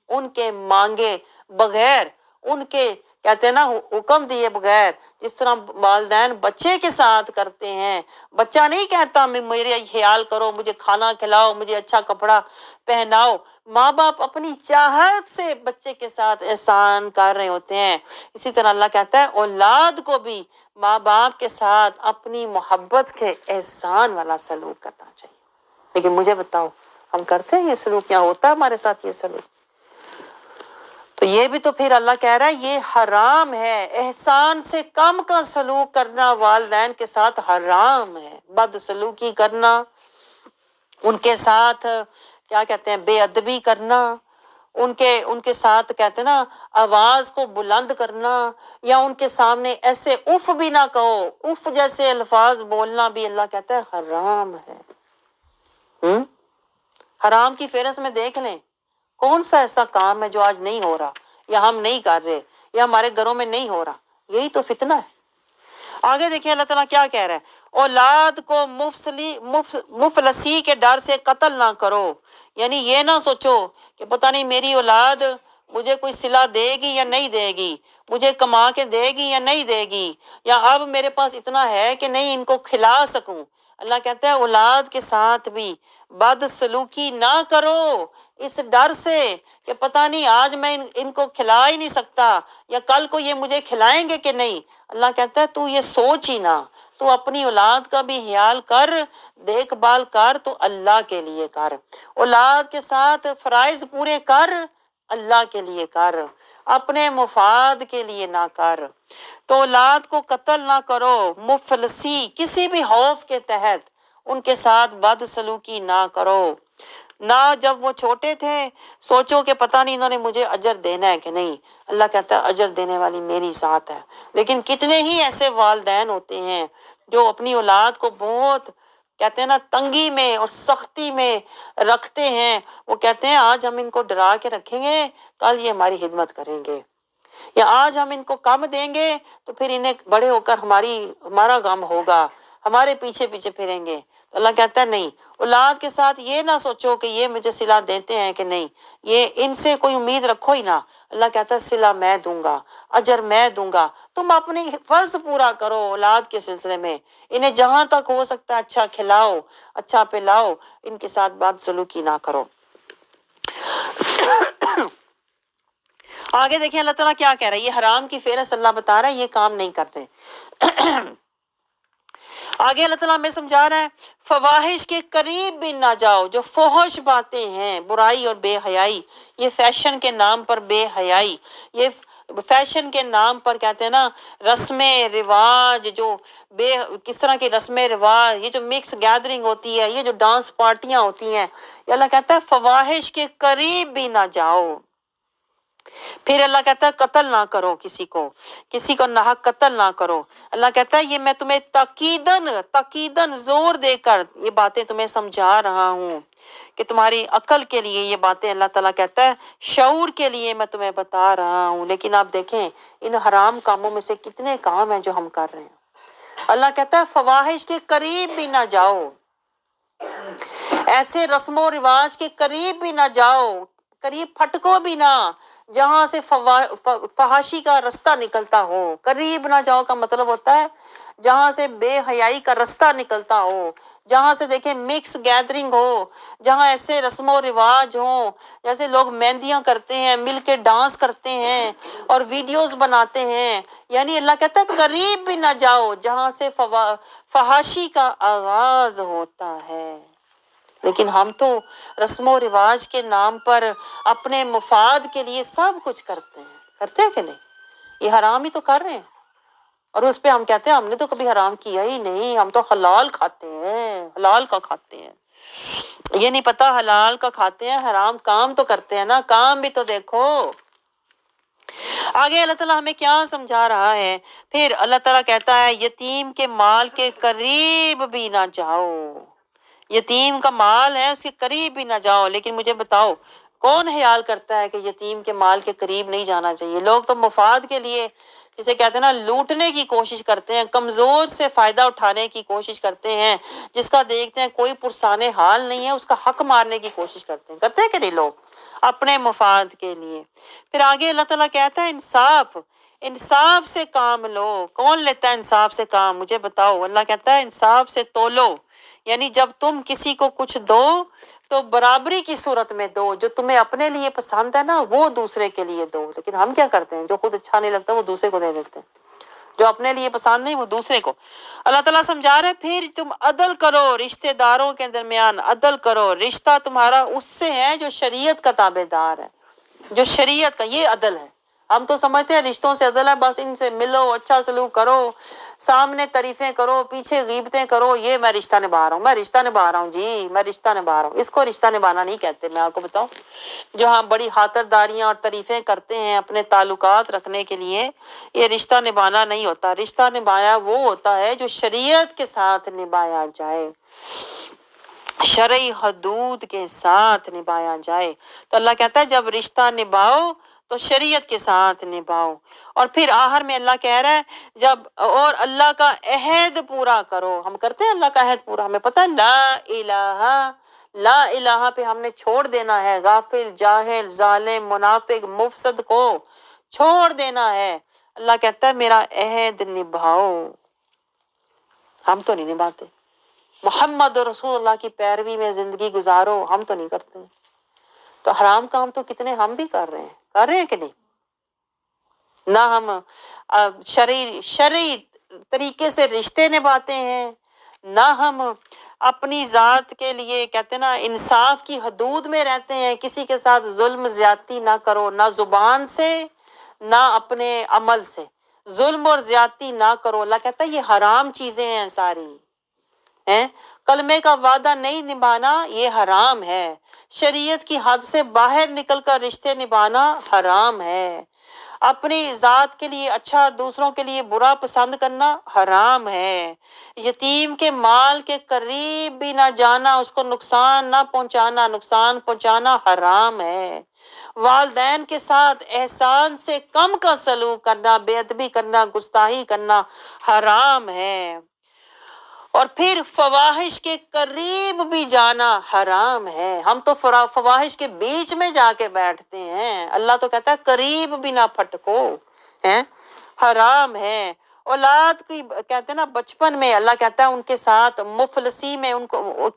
ان کے مانگے بغیر، ان کے کہتے ہیں نا حکم دیے بغیر. جس طرح والدین بچے کے ساتھ کرتے ہیں، بچہ نہیں کہتا میرے خیال کرو، مجھے کھانا کھلاؤ، مجھے اچھا کپڑا پہناؤ. ماں باپ اپنی چاہت سے بچے کے ساتھ احسان کر رہے ہوتے ہیں. اسی طرح اللہ کہتا ہے اولاد کو بھی ماں باپ کے ساتھ اپنی محبت کے احسان والا سلوک کرنا چاہیے. لیکن مجھے بتاؤ ہم کرتے ہیں یہ سلوک؟ یا ہوتا ہے ہمارے ساتھ یہ سلوک؟ تو یہ بھی تو پھر اللہ کہہ رہا ہے یہ حرام ہے. احسان سے کم کا سلوک کرنا والدین کے ساتھ حرام ہے. بد سلوکی کرنا، ان کے ساتھ کیا کہتے ہیں بے ادبی کرنا، ان کے ساتھ کہتے ہیں نا آواز کو بلند کرنا، یا ان کے سامنے ایسے اف بھی نہ کہو. اف جیسے الفاظ بولنا بھی اللہ کہتا ہے حرام ہے. حرام کی فہرست میں دیکھ لیں کون سا ایسا کام ہے جو آج نہیں ہو رہا، یا ہم نہیں کر رہے، یا ہمارے گھروں میں نہیں ہو رہا. یہی تو فتنہ ہے. آگے دیکھیں اللہ تعالیٰ کیا کہہ رہا ہے، اولاد کو مفلسی کے ڈر سے قتل نہ کرو. یعنی یہ نہ سوچو کہ پتہ نہیں میری اولاد مجھے کوئی صلہ دے گی یا نہیں دے گی، مجھے کما کے دے گی یا نہیں دے گی، یا اب میرے پاس اتنا ہے کہ نہیں ان کو کھلا سکوں. اللہ کہتا ہے اولاد کے ساتھ بھی بد سلوکی نہ کرو اس ڈر سے کہ پتہ نہیں آج میں ان کو کھلا ہی نہیں سکتا، یا کل کو یہ مجھے کھلائیں گے کہ نہیں. اللہ کہتا ہے تو یہ سوچ ہی نہ، تو اپنی اولاد کا بھی خیال کر، دیکھ بھال کر، تو اللہ کے لیے کر. اولاد کے ساتھ فرائض پورے کر، اللہ کے لیے کر، اپنے مفاد کے لیے نہ کر. تو اولاد کو قتل نہ کرو مفلسی، کسی بھی خوف کے تحت ان کے ساتھ بد سلوکی نہ کرو. نہ جب وہ چھوٹے تھے سوچو کہ پتہ نہیں انہوں نے مجھے اجر دینا ہے کہ نہیں. اللہ کہتا ہے اجر دینے والی میری ساتھ ہے. لیکن کتنے ہی ایسے والدین ہوتے ہیں جو اپنی اولاد کو بہت کہتے ہیں نا تنگی میں اور سختی میں رکھتے ہیں. وہ کہتے ہیں آج ہم ان کو ڈرا کے رکھیں گے، کل یہ ہماری خدمت کریں گے، یا آج ہم ان کو کم دیں گے تو پھر انہیں بڑے ہو کر ہمارا غم ہوگا، ہمارے پیچھے پیچھے پھریں گے. تو اللہ کہتا ہے نہیں، اولاد کے ساتھ یہ نہ سوچو کہ یہ مجھے صلہ دیتے ہیں کہ نہیں، یہ ان سے کوئی امید رکھو ہی نہ. اللہ کہتا ہے صلہ میں دوں گا، اجر میں دوں گا. تم اپنی فرض پورا کرو اولاد کے سلسلے میں، انہیں جہاں تک ہو سکتا ہے اچھا کھلاؤ، اچھا پلاؤ، ان کے ساتھ بد سلوکی نہ کرو. آگے دیکھیں اللہ تعالیٰ کیا کہہ رہا ہے، یہ حرام کی فہرست اللہ بتا رہا ہے، یہ کام نہیں کر رہے. آگے اللہ تعالیٰ ہمیں سمجھا رہا ہے فواحش کے قریب بھی نہ جاؤ، جو فحش باتیں ہیں، برائی اور بے حیائی، یہ فیشن کے نام پر بے حیائی، یہ فیشن کے نام پر کہتے ہیں نا رسم رواج، جو کس طرح کی رسم رواج، یہ جو مکس گیدرنگ ہوتی ہے، یہ جو ڈانس پارٹیاں ہوتی ہیں، یہ اللہ کہتا ہے فواحش کے قریب بھی نہ جاؤ۔ پھر اللہ کہتا ہے قتل نہ کرو کسی کو ناحق قتل نہ کرو۔ اللہ کہتا ہے یہ میں تمہیں تاکیداً زور دے کر یہ باتیں تمہیں سمجھا رہا ہوں کہ تمہاری عقل کے لیے یہ باتیں اللہ تعالیٰ کہتا ہے شعور کے لیے میں تمہیں بتا رہا ہوں۔ لیکن آپ دیکھیں ان حرام کاموں میں سے کتنے کام ہیں جو ہم کر رہے ہیں۔ اللہ کہتا ہے فواحش کے قریب بھی نہ جاؤ، ایسے رسم و رواج کے قریب بھی نہ جاؤ، قریب پھٹکو بھی نہ، جہاں سے فحاشی کا رستہ نکلتا ہو۔ قریب نہ جاؤ کا مطلب ہوتا ہے جہاں سے بے حیائی کا رستہ نکلتا ہو، جہاں سے دیکھیں مکس گیدرنگ ہو، جہاں ایسے رسم و رواج ہوں، جیسے لوگ مہندیاں کرتے ہیں، مل کے ڈانس کرتے ہیں اور ویڈیوز بناتے ہیں، یعنی اللہ کہتا ہے قریب بھی نہ جاؤ جہاں سے فحاشی کا آغاز ہوتا ہے۔ لیکن ہم تو رسم و رواج کے نام پر اپنے مفاد کے لیے سب کچھ کرتے ہیں کہ نہیں؟ یہ حرام ہی تو کر رہے ہیں، اور اس پہ ہم کہتے ہیں ہم نے تو کبھی حرام کیا ہی نہیں، ہم تو حلال کھاتے ہیں، حلال کا کھاتے ہیں۔ یہ نہیں پتا حلال کا کھاتے ہیں، حرام کام تو کرتے ہیں نا، کام بھی تو دیکھو۔ آگے اللہ تعالیٰ ہمیں کیا سمجھا رہا ہے؟ پھر اللہ تعالیٰ کہتا ہے یتیم کے مال کے قریب بھی نہ جاؤ، یتیم کا مال ہے اس کے قریب بھی نہ جاؤ۔ لیکن مجھے بتاؤ کون خیال کرتا ہے کہ یتیم کے مال کے قریب نہیں جانا چاہیے؟ لوگ تو مفاد کے لیے جسے کہتے ہیں نا لوٹنے کی کوشش کرتے ہیں، کمزور سے فائدہ اٹھانے کی کوشش کرتے ہیں، جس کا دیکھتے ہیں کوئی پرسان حال نہیں ہے اس کا حق مارنے کی کوشش کرتے ہیں کہ نہیں لوگ اپنے مفاد کے لیے۔ پھر آگے اللہ تعالیٰ کہتا ہے انصاف سے کام لو۔ کون لیتا ہے انصاف سے کام؟ مجھے بتاؤ۔ اللہ کہتا ہے انصاف سے تولو، یعنی جب تم کسی کو کچھ دو تو برابری کی صورت میں دو، جو تمہیں اپنے لیے پسند ہے نا وہ دوسرے کے لیے دو۔ لیکن ہم کیا کرتے ہیں؟ جو خود اچھا نہیں لگتا وہ دوسرے کو دے دیتے ہیں، جو اپنے لیے پسند نہیں وہ دوسرے کو۔ اللہ تعالیٰ سمجھا رہے ہیں پھر تم عدل کرو، رشتہ داروں کے درمیان عدل کرو، رشتہ تمہارا اس سے ہے جو شریعت کا تابع دار ہے، جو شریعت کا، یہ عدل ہے۔ ہم تو سمجھتے ہیں رشتوں سے عدل ہے بس ان سے ملو، اچھا سلوک کرو، سامنے تعریفیں کرو، پیچھے غیبتیں کرو، یہ میں رشتہ نبھا رہا ہوں، میں رشتہ نبھا رہا ہوں جی، میں رشتہ نبھا رہا ہوں۔ اس کو رشتہ نبھانا نہیں کہتے، میں آپ کو بتاؤں۔ جو ہم بڑی خاطرداریاں اور تعریفیں کرتے ہیں اپنے تعلقات رکھنے کے لیے، یہ رشتہ نبھانا نہیں ہوتا۔ رشتہ نبھایا وہ ہوتا ہے جو شریعت کے ساتھ نبھایا جائے، شرعی حدود کے ساتھ نبھایا جائے۔ تو اللہ کہتا ہے جب رشتہ نبھاؤ تو شریعت کے ساتھ نبھاؤ۔ اور پھر آخر میں اللہ کہہ رہا ہے اور اللہ کا عہد پورا کرو۔ ہم کرتے ہیں اللہ کا عہد پورا؟ ہمیں پتہ ہے لا الہ پہ ہم نے چھوڑ دینا ہے، غافل، جاہل، ظالم، منافق، مفسد کو چھوڑ دینا ہے۔ اللہ کہتا ہے میرا عہد نبھاؤ۔ ہم تو نہیں نبھاتے۔ محمد رسول اللہ کی پیروی میں زندگی گزارو، ہم تو نہیں کرتے۔ تو حرام کام تو کتنے ہم بھی کر رہے ہیں کہ نہیں؟ نہ ہم شرعی طریقے سے رشتے نبھاتے ہیں، نہ ہم اپنی ذات کے لیے کہتے ہیں نا انصاف کی حدود میں رہتے ہیں، کسی کے ساتھ ظلم زیادتی نہ کرو، نہ زبان سے نہ اپنے عمل سے ظلم اور زیادتی نہ کرو۔ اللہ کہتا ہے یہ حرام چیزیں ہیں ساری ہیں۔ کلمے کا وعدہ نہیں نبھانا یہ حرام ہے، شریعت کی حد سے باہر نکل کر رشتے نبھانا حرام ہے، اپنی ذات کے لیے اچھا دوسروں کے لیے برا پسند کرنا حرام ہے، یتیم کے مال کے قریب بھی نہ جانا، اس کو نقصان پہنچانا حرام ہے، والدین کے ساتھ احسان سے کم کا سلوک کرنا، بے ادبی کرنا، گستاخی کرنا حرام ہے، اور پھر فواحش کے قریب بھی جانا حرام ہے۔ ہم تو فواحش کے بیچ میں جا کے بیٹھتے ہیں، اللہ تو کہتا ہے قریب بھی نہ پھٹکو، حرام ہے۔ اولاد کی کہتے ہیں نا بچپن میں اللہ کہتا ہے ان کے ساتھ مفلسی میں ان کو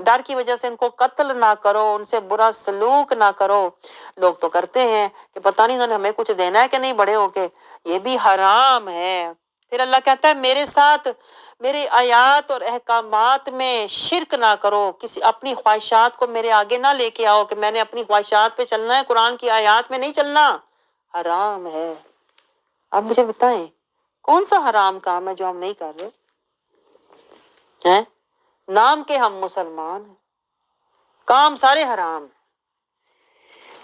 ڈر کی وجہ سے ان کو قتل نہ کرو، ان سے برا سلوک نہ کرو۔ لوگ تو کرتے ہیں کہ پتہ نہیں انہوں نے ہمیں کچھ دینا ہے کہ نہیں بڑے ہو کے، یہ بھی حرام ہے۔ پھر اللہ کہتا ہے میرے ساتھ میرے آیات اور احکامات میں شرک نہ کرو، کسی اپنی خواہشات کو میرے آگے نہ لے کے آؤ کہ میں نے اپنی خواہشات پہ چلنا ہے، قرآن کی آیات میں نہیں چلنا، حرام ہے۔ اب مجھے بتائیں کون سا حرام کام ہے جو ہم نہیں کر رہے ہیں؟ نام کے ہم مسلمان ہیں، کام سارے حرام ہیں۔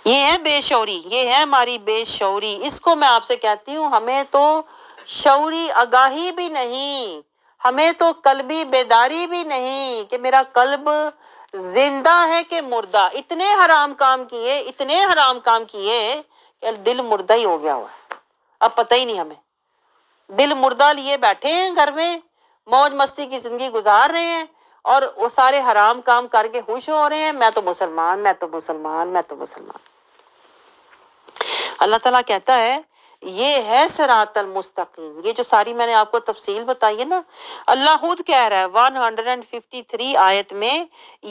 یہ ہے بے شعوری، یہ ہے ہماری بے شعوری۔ اس کو میں آپ سے کہتی ہوں ہمیں تو شعوری آگاہی بھی نہیں، ہمیں تو قلبی بیداری بھی نہیں کہ میرا قلب زندہ ہے کہ مردہ۔ اتنے حرام کام کیے، اتنے حرام کام کیے کہ دل مردہ ہی ہو گیا ہوا ہے، اب پتہ ہی نہیں ہمیں۔ دل مردہ لیے بیٹھے ہیں گھر میں، موج مستی کی زندگی گزار رہے ہیں اور وہ سارے حرام کام کر کے خوش ہو رہے ہیں، میں تو مسلمان، میں تو مسلمان، میں تو مسلمان۔ اللہ تعالیٰ کہتا ہے یہ ہے صراط المستقیم۔ یہ جو ساری میں نے آپ کو تفصیل بتائی ہے نا، اللہ خود کہہ رہا ہے 153 آیت میں،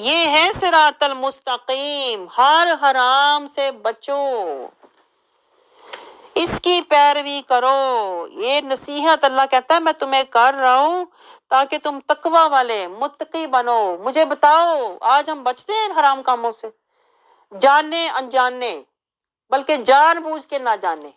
یہ ہے صراط المستقیم، ہر حرام سے بچو، اس کی پیروی کرو۔ یہ نصیحت اللہ کہتا ہے میں تمہیں کر رہا ہوں تاکہ تم تقوی والے متقی بنو۔ مجھے بتاؤ آج ہم بچتے ہیں ان حرام کاموں سے، جانے انجانے، بلکہ جان بوجھ کے نہ جانے،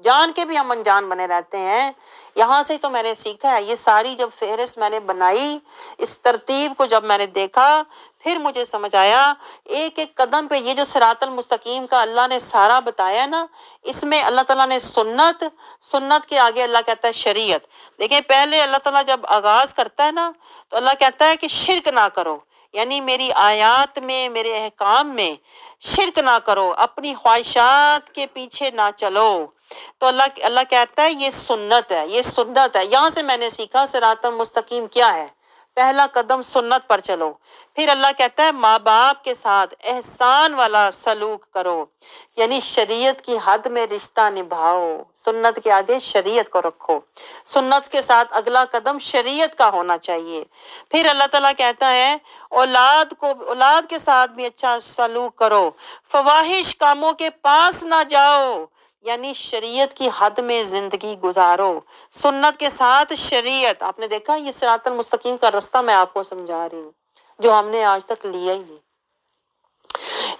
جان کے بھی ہم انجان بنے رہتے ہیں۔ یہاں سے تو میں نے سیکھا ہے، یہ ساری جب فہرست میں نے بنائی، اس ترتیب کو جب میں نے دیکھا، پھر مجھے سمجھ آیا ایک ایک قدم پہ یہ جو صراط المستقیم کا اللہ نے سارا بتایا نا، اس میں اللہ تعالیٰ نے سنت، سنت کے آگے اللہ کہتا ہے شریعت۔ دیکھیں پہلے اللہ تعالیٰ جب آغاز کرتا ہے نا تو اللہ کہتا ہے کہ شرک نہ کرو، یعنی میری آیات میں، میرے احکام میں شرک نہ کرو، اپنی خواہشات کے پیچھے نہ چلو۔ تو اللہ کہتا ہے یہ سنت ہے، یہ سنت ہے۔ یہاں سے میں نے سیکھا صراط المستقیم کیا ہے، پہلا قدم سنت پر چلو۔ پھر اللہ کہتا ہے ماں باپ کے ساتھ احسان والا سلوک کرو، یعنی شریعت کی حد میں رشتہ نبھاؤ، سنت کے آگے شریعت کو رکھو، سنت کے ساتھ اگلا قدم شریعت کا ہونا چاہیے۔ پھر اللہ تعالیٰ کہتا ہے اولاد کے ساتھ بھی اچھا سلوک کرو، فواحش کاموں کے پاس نہ جاؤ، یعنی شریعت کی حد میں زندگی گزارو، سنت کے ساتھ شریعت۔ آپ نے دیکھا یہ صراط المستقیم کا راستہ میں آپ کو سمجھا رہی ہوں جو ہم نے آج تک لیا ہی نہیں۔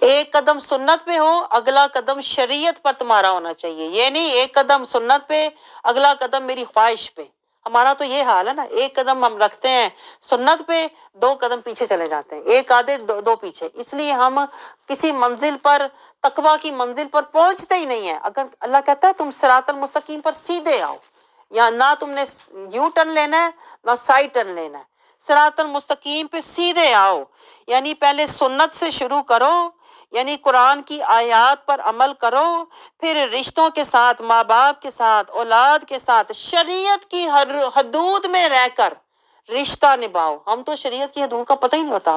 ایک قدم سنت پہ ہو، اگلا قدم شریعت پر تمہارا ہونا چاہیے، یہ نہیں ایک قدم سنت پہ اگلا قدم میری خواہش پہ۔ ہمارا تو یہ حال ہے نا، ایک قدم ہم رکھتے ہیں سنت پہ، دو قدم پیچھے چلے جاتے ہیں، ایک آدھے دو پیچھے، اس لیے ہم کسی منزل پر، تقویٰ کی منزل پر پہنچتے ہی نہیں ہیں۔ اگر اللہ کہتا ہے تم صراط المستقیم پر سیدھے آؤ، یا نہ تم نے یو ٹرن لینا ہے نہ سائڈ ٹرن لینا ہے، صراط المستقیم پہ سیدھے آؤ، یعنی پہلے سنت سے شروع کرو، یعنی قرآن کی آیات پر عمل کرو، پھر رشتوں کے ساتھ، ماں باپ کے ساتھ، اولاد کے ساتھ شریعت کی حدود میں رہ کر رشتہ نبھاؤ۔ ہم تو شریعت کی حدود کا پتہ ہی نہیں ہوتا،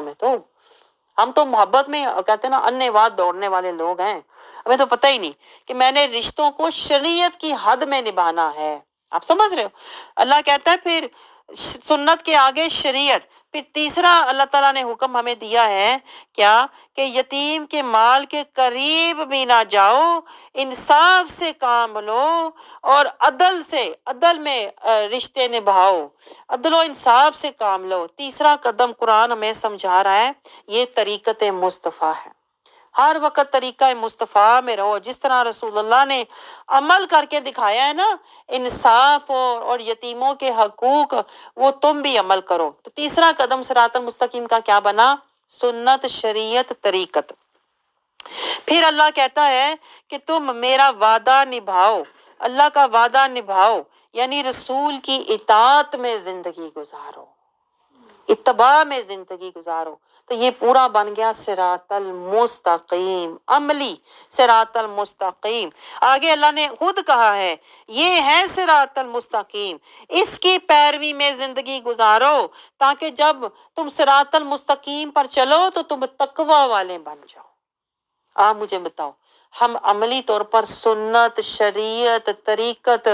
ہم تو محبت میں کہتے ہیں نا انے واد دوڑنے والے لوگ ہیں، ہمیں تو پتہ ہی نہیں کہ میں نے رشتوں کو شریعت کی حد میں نبھانا ہے۔ آپ سمجھ رہے ہو؟ اللہ کہتا ہے پھر سنت کے آگے شریعت۔ پھر تیسرا اللہ تعالیٰ نے حکم ہمیں دیا ہے کیا، کہ یتیم کے مال کے قریب بھی نہ جاؤ، انصاف سے کام لو اور عدل میں رشتے نبھاؤ، عدل و انصاف سے کام لو۔ تیسرا قدم قرآن ہمیں سمجھا رہا ہے، یہ طریقت مصطفیٰ ہے۔ ہر وقت طریقہ مصطفیٰ میں رہو، جس طرح رسول اللہ نے عمل کر کے دکھایا ہے نا، انصاف اور یتیموں کے حقوق، وہ تم بھی عمل کرو۔ تو تیسرا قدم صراط المستقیم کا کیا بنا، سنت، شریعت، طریقت۔ پھر اللہ کہتا ہے کہ تم میرا وعدہ نبھاؤ، اللہ کا وعدہ نبھاؤ، یعنی رسول کی اطاعت میں زندگی گزارو، اتباع میں زندگی گزارو۔ تو یہ پورا بن گیا صراط المستقیم، عملی صراط المستقیم۔ آگے اللہ نے خود کہا ہے یہ ہے صراط المستقیم، اس کی پیروی میں زندگی گزارو تاکہ جب تم صراط المستقیم پر چلو تو تم تقوی والے بن جاؤ۔ آپ مجھے بتاؤ ہم عملی طور پر سنت، شریعت، طریقت،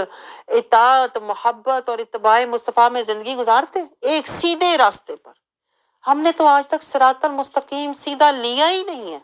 اطاعت، محبت اور اتباع مصطفیٰ میں زندگی گزارتے ایک سیدھے راستے پر؟ ہم نے تو آج تک صراط المستقیم سیدھا لیا ہی نہیں ہے۔